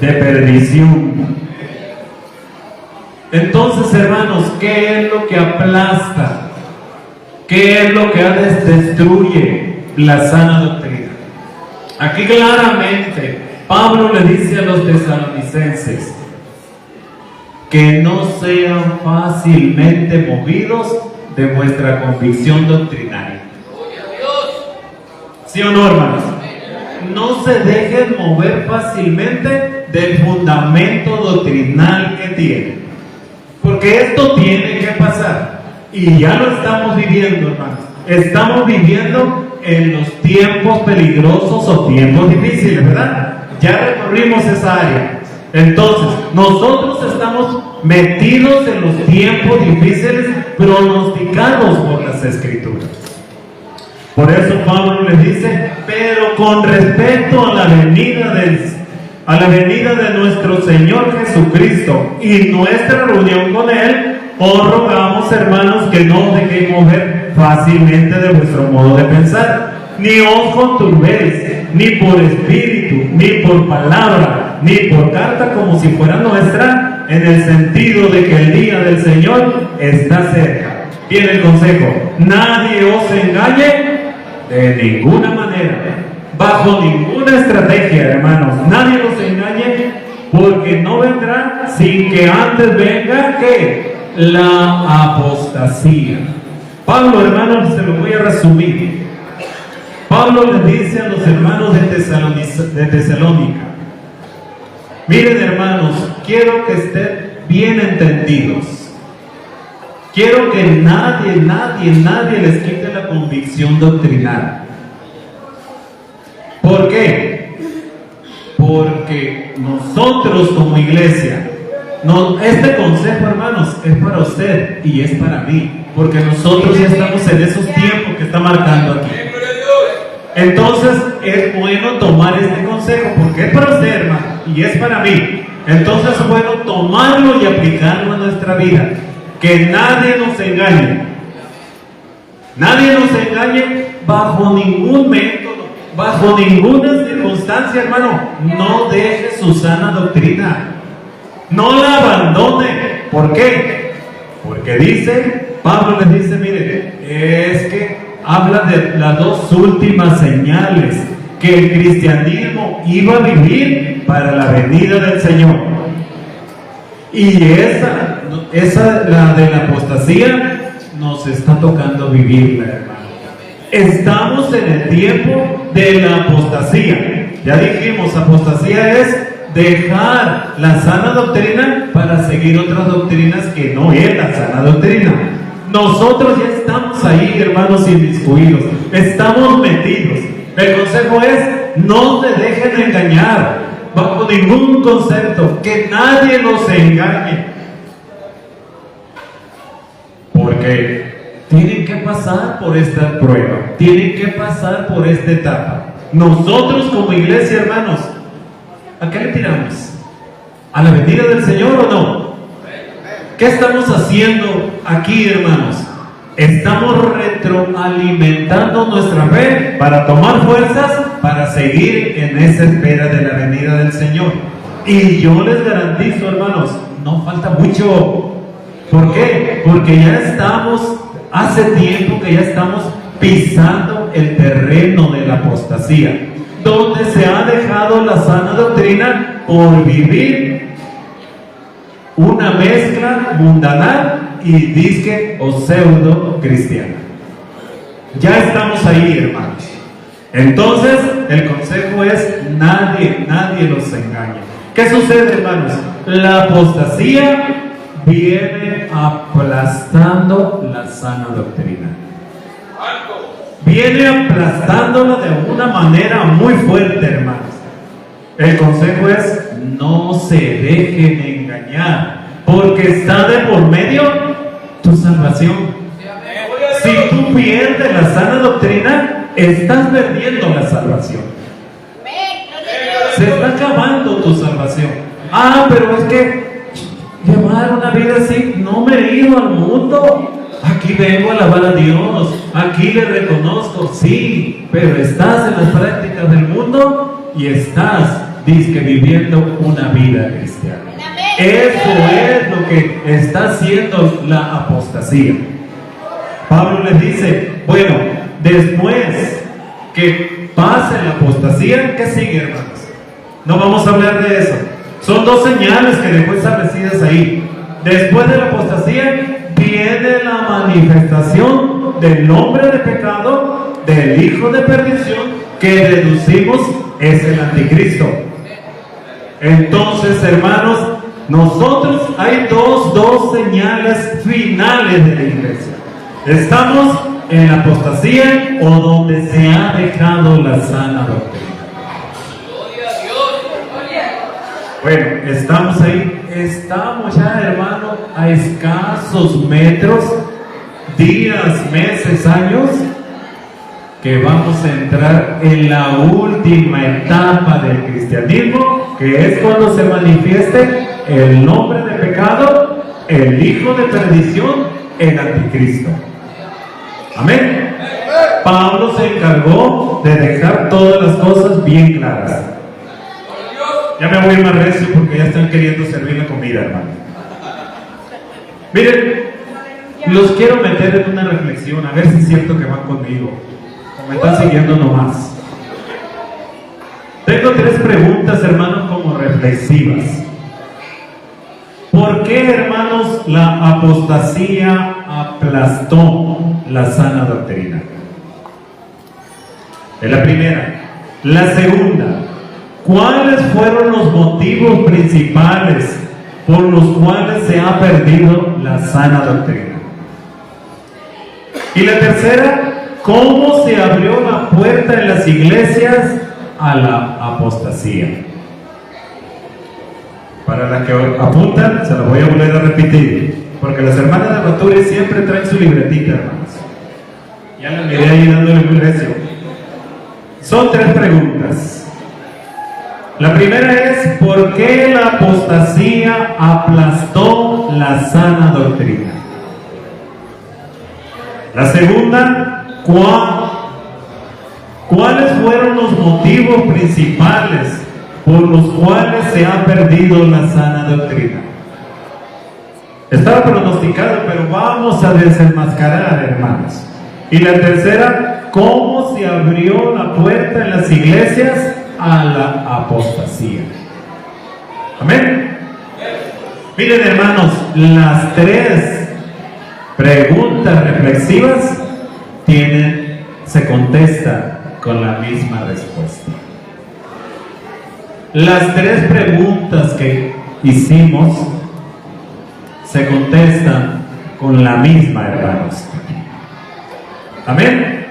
de perdición. Entonces, hermanos, ¿qué es lo que aplasta? ¿Qué es lo que destruye la sana doctrina? Aquí claramente Pablo le dice a los tesalonicenses que no sean fácilmente movidos de vuestra convicción doctrinaria. ¿Sí o no, hermanos? No se dejen mover fácilmente del fundamento doctrinal que tienen, porque esto tiene que pasar y ya lo estamos viviendo, hermanos. estamos viviendo en los tiempos peligrosos o tiempos difíciles, ¿verdad? Ya recorrimos esa área. Entonces, nosotros estamos metidos en los tiempos difíciles pronosticados por las Escrituras. Por eso Pablo les dice, pero con respecto a la venida de nuestro Señor Jesucristo y nuestra reunión con Él, os rogamos, hermanos, que no os dejéis mover fácilmente de vuestro modo de pensar, ni os conturbéis, ni por espíritu, ni por palabra, ni por carta como si fuera nuestra, en el sentido de que el día del Señor está cerca. Viene el consejo: nadie os engañe de ninguna manera, bajo ninguna estrategia, hermanos. Nadie os engañe, porque no vendrá sin que antes venga ¿qué? La apostasía. Pablo, hermanos, se lo voy a resumir. Pablo les dice a los hermanos de Tesalónica: miren, hermanos, quiero que estén bien entendidos. Quiero que nadie les quite la convicción doctrinal. ¿Por qué? Porque nosotros como iglesia, este consejo, hermanos, es para usted y es para mí, porque nosotros ya estamos en esos tiempos que está marcando aquí. Entonces es bueno tomar este consejo, porque es para usted, hermano, y es para mí. Entonces es bueno tomarlo y aplicarlo a nuestra vida. Que nadie nos engañe. Nadie nos engañe bajo ningún método, bajo ninguna circunstancia, hermano. No deje su sana doctrina. No la abandone. ¿Por qué? Porque dice, Pablo les dice, mire, es que habla de las dos últimas señales que el cristianismo iba a vivir para la venida del Señor. Y esa, la de la apostasía, nos está tocando vivirla, hermano. Estamos en el tiempo de la apostasía. Ya dijimos, apostasía es dejar la sana doctrina para seguir otras doctrinas que no es la sana doctrina. Nosotros ya estamos ahí, hermanos, inmiscuidos. Estamos metidos. El consejo es: no te dejen engañar bajo ningún concepto, que nadie nos engañe, porque tienen que pasar por esta prueba, tienen que pasar por esta etapa. Nosotros como iglesia, hermanos, ¿a qué le tiramos? ¿A la venida del Señor o no? ¿Qué estamos haciendo aquí, hermanos? Estamos retroalimentando nuestra fe para tomar fuerzas para seguir en esa espera de la venida del Señor. Y yo les garantizo, hermanos, no falta mucho. ¿Por qué? Porque ya estamos, hace tiempo que ya estamos pisando el terreno de la apostasía, donde se ha dejado la sana doctrina por vivir una mezcla mundanal y disque o pseudo cristiana. Ya estamos ahí, hermanos. Entonces el consejo es: nadie los engaña. ¿Qué sucede, hermanos? La apostasía viene aplastando la sana doctrina. Viene aplastándola de una manera muy fuerte, hermanos. El consejo es: no se dejen engañar, porque está de por medio tu salvación. Si tú pierdes la sana doctrina, estás perdiendo la salvación. Se está acabando tu salvación. Pero es que llevar una vida así, no me he ido al mundo. Aquí vengo a alabar a Dios, aquí le reconozco, sí, pero estás en las prácticas del mundo y estás viviendo una vida cristiana. Eso es lo que está haciendo la apostasía. Pablo les dice: bueno, después que pase la apostasía, ¿qué sigue, hermanos? No vamos a hablar de eso. Son dos señales que dejó establecidas ahí. Después de la apostasía viene la manifestación del hombre de pecado, del hijo de perdición, que deducimos es el anticristo. Entonces, hermanos, hay dos señales finales de la iglesia. Estamos en la apostasía o donde se ha dejado la sana doctrina. Bueno, estamos ahí, estamos ya, hermano, a escasos metros, días, meses, años, que vamos a entrar en la última etapa del cristianismo, que es cuando se manifieste el nombre de pecado, el hijo de perdición, el anticristo. Amén. Pablo se encargó de dejar todas las cosas bien claras. Ya me voy más recio porque ya están queriendo servir la comida, hermano. Miren, los quiero meter en una reflexión, a ver si es cierto que van conmigo, o me están siguiendo nomás. Tengo 3 preguntas, hermanos, como reflexivas. ¿Por qué, hermanos, la apostasía aplastó la sana doctrina? Es la primera. La segunda, ¿cuáles fueron los motivos principales por los cuales se ha perdido la sana doctrina? Y la tercera, ¿cómo se abrió la puerta en las iglesias a la apostasía? Para las que apuntan, se las voy a volver a repetir, porque las hermanas de Baturi siempre traen su libretita, hermanos. Ya la miré ahí dándole muy recio. Son 3 preguntas. La primera es, ¿por qué la apostasía aplastó la sana doctrina? La segunda, ¿cuáles fueron los motivos principales por los cuales se ha perdido la sana doctrina? Estaba pronosticado, pero vamos a desenmascarar, hermanos. Y la tercera, ¿cómo se abrió la puerta en las iglesias a la apostasía? Amén. Miren, hermanos, las 3 preguntas reflexivas se contestan con la misma respuesta. Las 3 preguntas que hicimos se contestan con la misma, hermanos. Amén.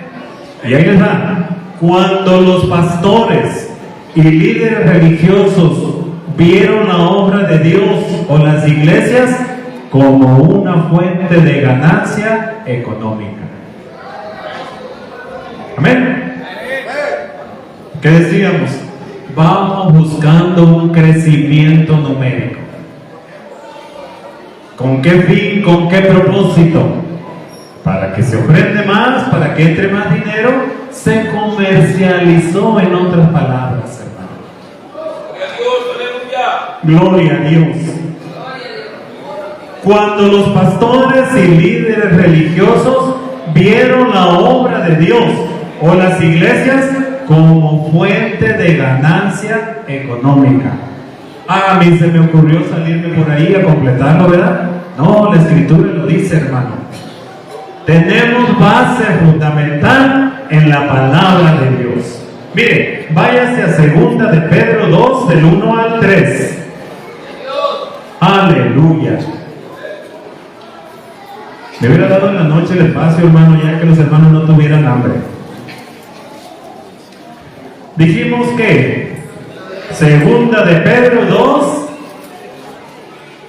Y ahí les va. Cuando los pastores y líderes religiosos vieron la obra de Dios o las iglesias como una fuente de ganancia económica. Amén. ¿Qué decíamos? Vamos buscando un crecimiento numérico. ¿Con qué fin? ¿Con qué propósito? Para que se ofrende más, para que entre más dinero. Se comercializó, en otras palabras, hermano. Gloria a Dios. Cuando los pastores y líderes religiosos vieron la obra de Dios o las iglesias como fuente de ganancia económica. A mí se me ocurrió salirme por ahí a completarlo, ¿verdad? No, la escritura lo dice, hermano. Tenemos base fundamental en la palabra de Dios. Mire, váyase a 2 de Pedro 2, del 1 al 3. Aleluya. Me hubiera dado en la noche el espacio, hermano, ya que los hermanos no tuvieran hambre. Dijimos que 2 de Pedro 2,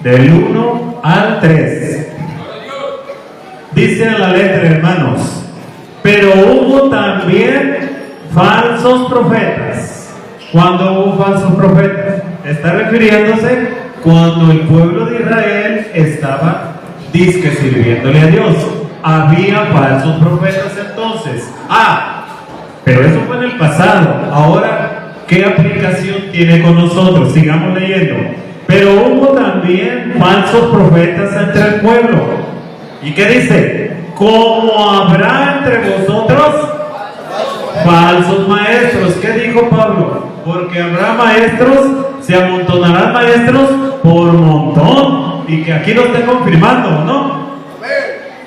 del 1 al 3. Dice a la letra, hermanos, pero hubo también falsos profetas. ¿Cuándo hubo falsos profetas? Está refiriéndose cuando el pueblo de Israel estaba disque sirviéndole a Dios. Había falsos profetas entonces. Pero eso fue en el pasado. Ahora, ¿qué aplicación tiene con nosotros? Sigamos leyendo. Pero hubo también falsos profetas entre el pueblo. ¿Y qué dice? Como habrá entre vosotros falsos maestros. ¿Qué dijo Pablo? Porque habrá maestros, se amontonarán maestros por montón. Y que aquí lo esté confirmando, ¿no?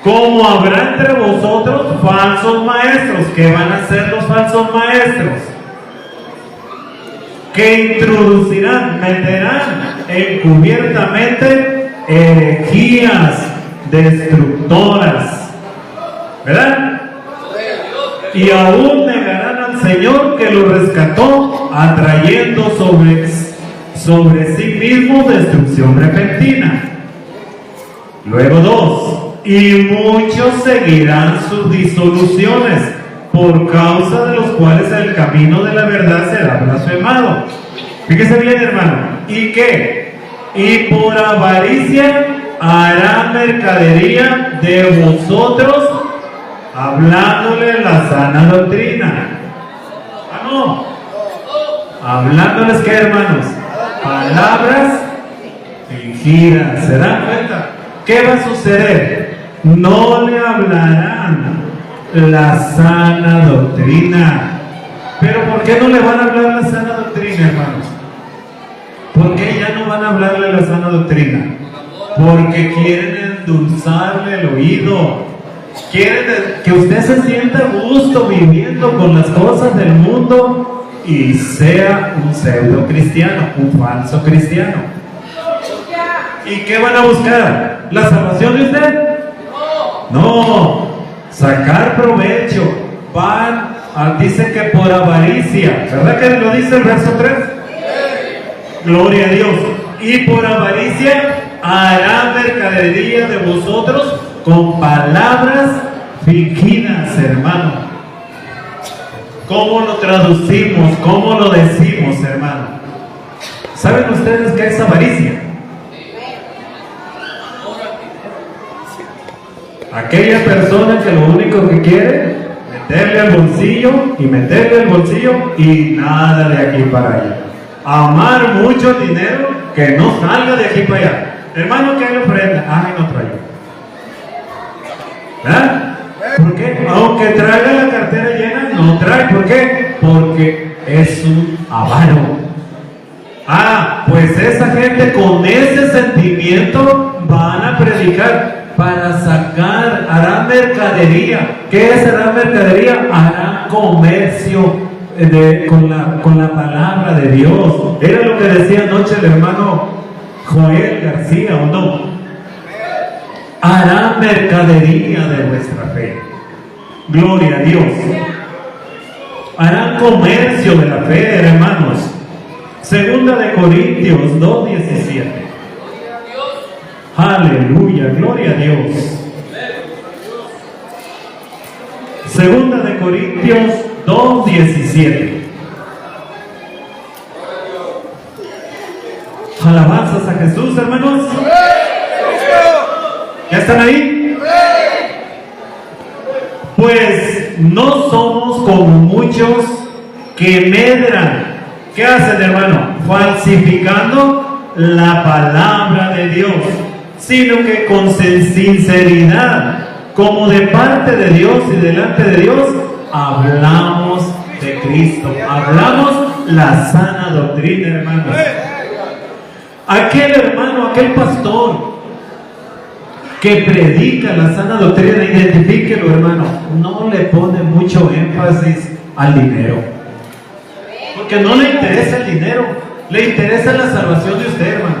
Como habrá entre vosotros falsos maestros. ¿Qué van a hacer los falsos maestros? Que introducirán, meterán encubiertamente herejías destructoras, ¿verdad? y aún negarán al Señor que los rescató, atrayendo sobre sí mismo destrucción repentina. Luego 2, y muchos seguirán sus disoluciones, por causa de los cuales el camino de la verdad será blasfemado. Fíjese bien, hermano. ¿Y qué? Y por avaricia hará mercadería de vosotros, hablándole la sana doctrina. Ah, no. Hablándoles, ¿qué, hermanos? Palabras fingidas. ¿Se dan cuenta? ¿Qué va a suceder? No le hablarán la sana doctrina. ¿Pero por qué no le van a hablar la sana doctrina, hermanos? ¿Por qué ya no van a hablarle la sana doctrina? Porque quieren endulzarle el oído. Quieren que usted se sienta a gusto viviendo con las cosas del mundo y sea un pseudo cristiano, un falso cristiano. ¿Y qué van a buscar? ¿La salvación de usted? No, sacar provecho. Dice que por avaricia, ¿verdad que lo dice el verso 3? Gloria a Dios. Y por avaricia hará mercadería de vosotros con palabras fingidas, hermano. ¿Cómo lo traducimos? ¿Cómo lo decimos, hermano? ¿Saben ustedes qué es avaricia? Aquella persona que lo único que quiere meterle al bolsillo y meterle al bolsillo y nada de aquí para allá. Amar mucho dinero que no salga de aquí para allá. Hermano, que hay ofrenda. Ay, no traigo. ¿Verdad? ¿Por qué? Aunque traiga la cartera llena, no trae. ¿Por qué? Porque es un avaro. Pues esa gente con ese sentimiento van a predicar para sacar, harán mercadería. ¿Qué es harán mercadería? Harán comercio con la palabra de Dios. Era lo que decía anoche el hermano Joel García, ¿o no? Harán mercadería de vuestra fe. Gloria a Dios. Harán comercio de la fe, hermanos. Segunda de Corintios 2:17. Aleluya, gloria a Dios. Segunda de Corintios 2:17. Alabanzas a Jesús, hermanos. ¿Ya están ahí? Pues no somos como muchos que medran. ¿Qué hacen, hermano? Falsificando la palabra de Dios, sino que con sinceridad, como de parte de Dios y delante de Dios, hablamos de Cristo, hablamos la sana doctrina, hermanos. Aquel hermano, aquel pastor que predica la sana doctrina, identifíquelo, hermano, no le pone mucho énfasis al dinero. Porque no le interesa el dinero, le interesa la salvación de usted, hermano.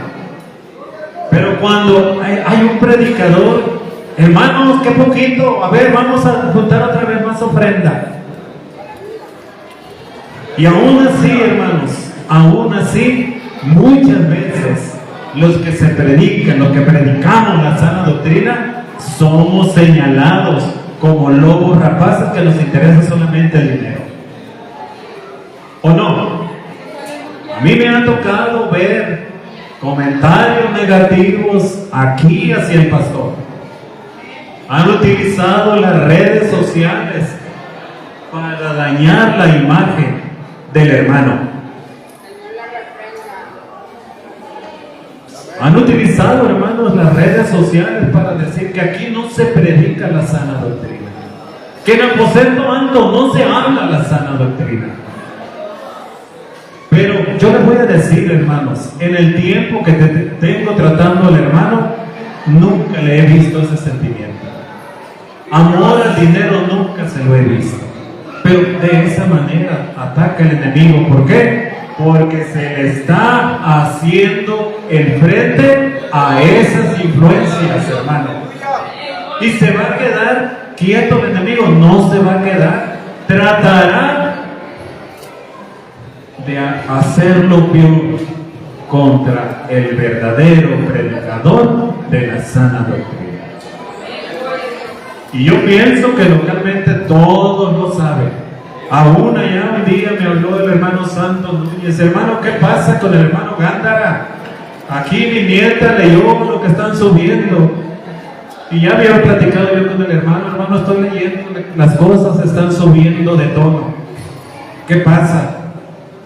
Pero cuando hay un predicador, hermanos, qué poquito, a ver, vamos a juntar otra vez más ofrenda. Y aún así, hermanos, aún así, muchas veces los que se predican, los que predicamos la sana doctrina, somos señalados como lobos rapaces que nos interesa solamente el dinero. ¿O no? A mí me ha tocado ver comentarios negativos aquí hacia el pastor. Han utilizado las redes sociales para dañar la imagen del hermano. Han utilizado, hermanos, las redes sociales para decir que aquí no se predica la sana doctrina, que en aposento alto no se habla la sana doctrina. Pero yo les voy a decir, hermanos, en el tiempo que tengo tratando al hermano, nunca le he visto ese sentimiento. Amor al dinero nunca se lo he visto. Pero de esa manera ataca el enemigo. ¿Por qué? Porque se le está haciendo el frente a esas influencias, hermano. Y se va a quedar quieto el enemigo, no se va a quedar. tratará de hacerlo peor contra el verdadero predicador de la sana doctrina. Y yo pienso que localmente todos lo saben. Aún allá un día me habló el hermano Santos Núñez: hermano, ¿qué pasa con el hermano Gándara? Aquí mi nieta leyó lo que están subiendo. Y ya había platicado yo con el hermano: estoy leyendo, las cosas están subiendo de tono. ¿Qué pasa?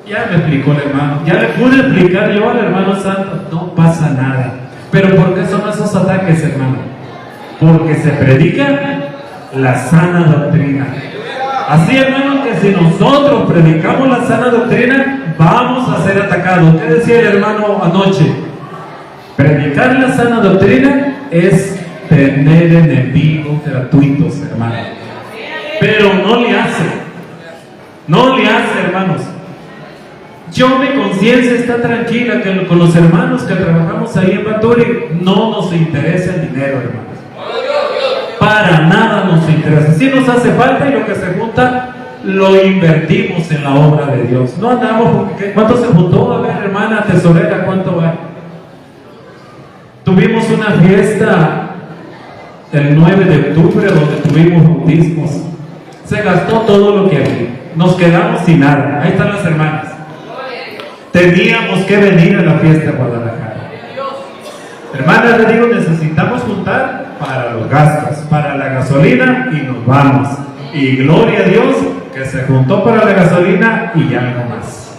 Ya me explicó el hermano, ya le pude explicar yo al hermano Santos: no pasa nada. ¿Pero por qué son esos ataques, hermano? Porque se predica la sana doctrina. Así, hermano, que si nosotros predicamos la sana doctrina, vamos a ser atacados. ¿Qué decía el hermano anoche? Predicar la sana doctrina es tener enemigos gratuitos, hermano. Pero no le hace, hermanos. Yo, mi conciencia está tranquila que con los hermanos que trabajamos ahí en Baturi no nos interesa el dinero, hermanos. Para nada nos interesa. Si nos hace falta, y lo que se junta lo invertimos en la obra de Dios. No andamos porque ¿cuánto se juntó? A ver, hermana tesorera, ¿cuánto va? Tuvimos una fiesta el 9 de octubre donde tuvimos bautismos. Se gastó todo lo que había. Nos quedamos sin nada. Ahí están las hermanas. Teníamos que venir a la fiesta de Guadalajara. Hermanas, le digo, necesitamos juntar para los gastos, para la gasolina, y nos vamos. Y gloria a Dios que se juntó para la gasolina y algo más.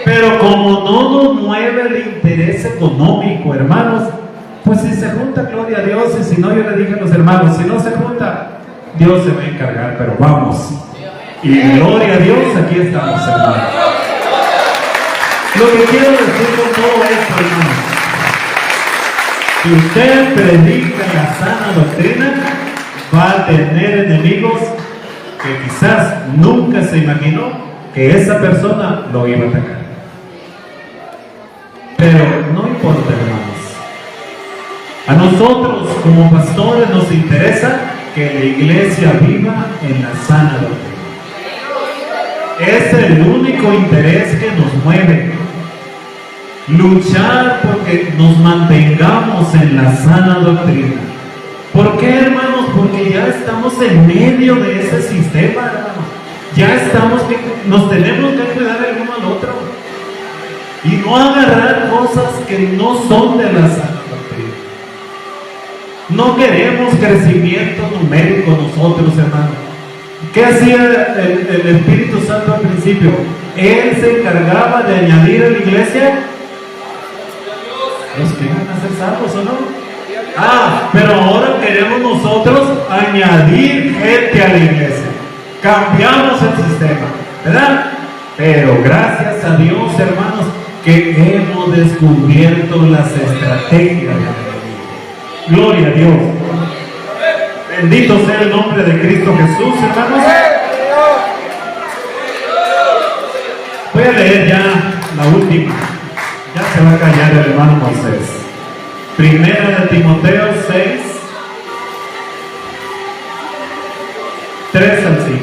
Pero como no nos mueve el interés económico, hermanos, pues si se junta, gloria a Dios. Y si no, yo le dije a los hermanos: si no se junta, Dios se va a encargar, pero vamos. Y gloria a Dios, aquí estamos, hermanos. Lo que quiero decir con todo esto, hermanos: si usted predica la sana doctrina, va a tener enemigos que quizás nunca se imaginó que esa persona lo iba a atacar. Pero no importa, hermanos. A nosotros como pastores nos interesa que la iglesia viva en la sana doctrina. Es el único interés que nos mueve. Luchar porque nos mantengamos en la sana doctrina. ¿Por qué, hermanos? Porque ya estamos en medio de ese sistema, hermanos. Ya estamos, nos tenemos que cuidar el uno al otro y no agarrar cosas que no son de la sana doctrina. No queremos crecimiento numérico nosotros, hermanos. ¿Qué hacía el Espíritu Santo al principio? Él se encargaba de añadir a la iglesia los que iban a ser salvos, ¿o no? Pero ahora queremos nosotros añadir gente a la iglesia. Cambiamos el sistema, ¿verdad? Pero gracias a Dios, hermanos, que hemos descubierto las estrategias del enemigo. Gloria a Dios. Bendito sea el nombre de Cristo Jesús, hermanos. Voy a leer ya la última. Ya se va a callar el hermano Moisés. Primera de Timoteo 6, 3 al 5.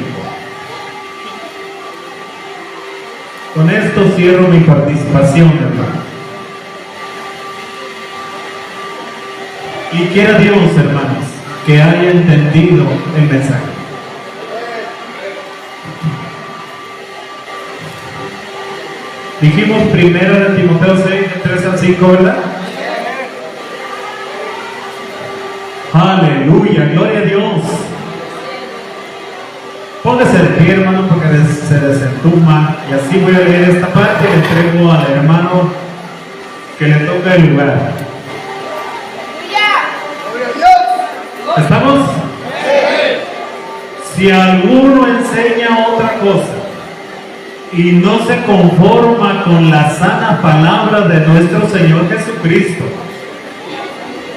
Con esto cierro mi participación, hermano. Y quiera Dios, hermanos, que haya entendido el mensaje. Dijimos primero de Timoteo 6, 3 al 5, ¿verdad? Aleluya, gloria a Dios. Póngase de pie, hermano, porque se desentuma. Y así voy a leer esta parte y le entrego al hermano que le toca el lugar. ¿Estamos? Si alguno enseña otra cosa y no se conforma con la sana palabra de nuestro Señor Jesucristo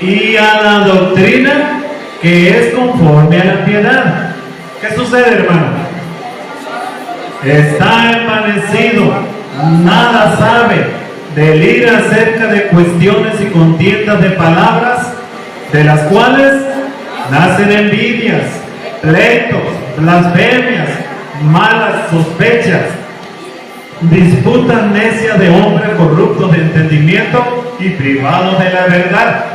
y a la doctrina que es conforme a la piedad, ¿qué sucede, hermano? Está envanecido, nada sabe, delira acerca de cuestiones y contiendas de palabras, de las cuales nacen envidias, pleitos, blasfemias, malas sospechas, disputa necia de hombres corruptos de entendimiento y privados de la verdad.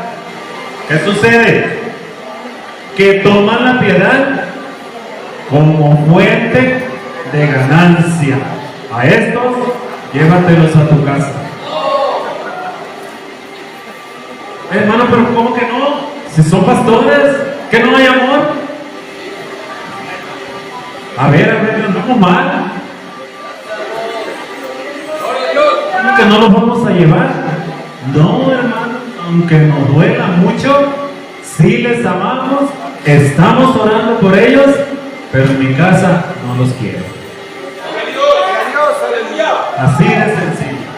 ¿Qué sucede? Que toman la piedad como fuente de ganancia. A estos, llévatelos a tu casa. Hermano, pero ¿cómo que no? Si son pastores, ¿que no hay amor? A ver, andamos mal. ¿Cómo que no los vamos a llevar? No, hermano, aunque nos duela mucho, sí les amamos, estamos orando por ellos, pero en mi casa no los quiero. Así de sencillo.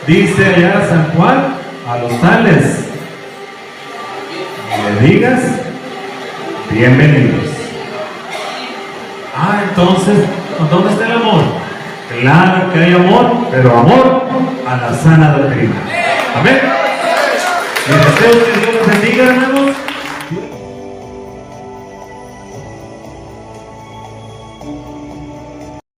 Dice allá San Juan, a los tales le digas bienvenidos. Entonces, ¿dónde está el amor? Claro que hay amor, pero amor a la sana doctrina. Amén. Les deseo que Dios los bendiga, hermano.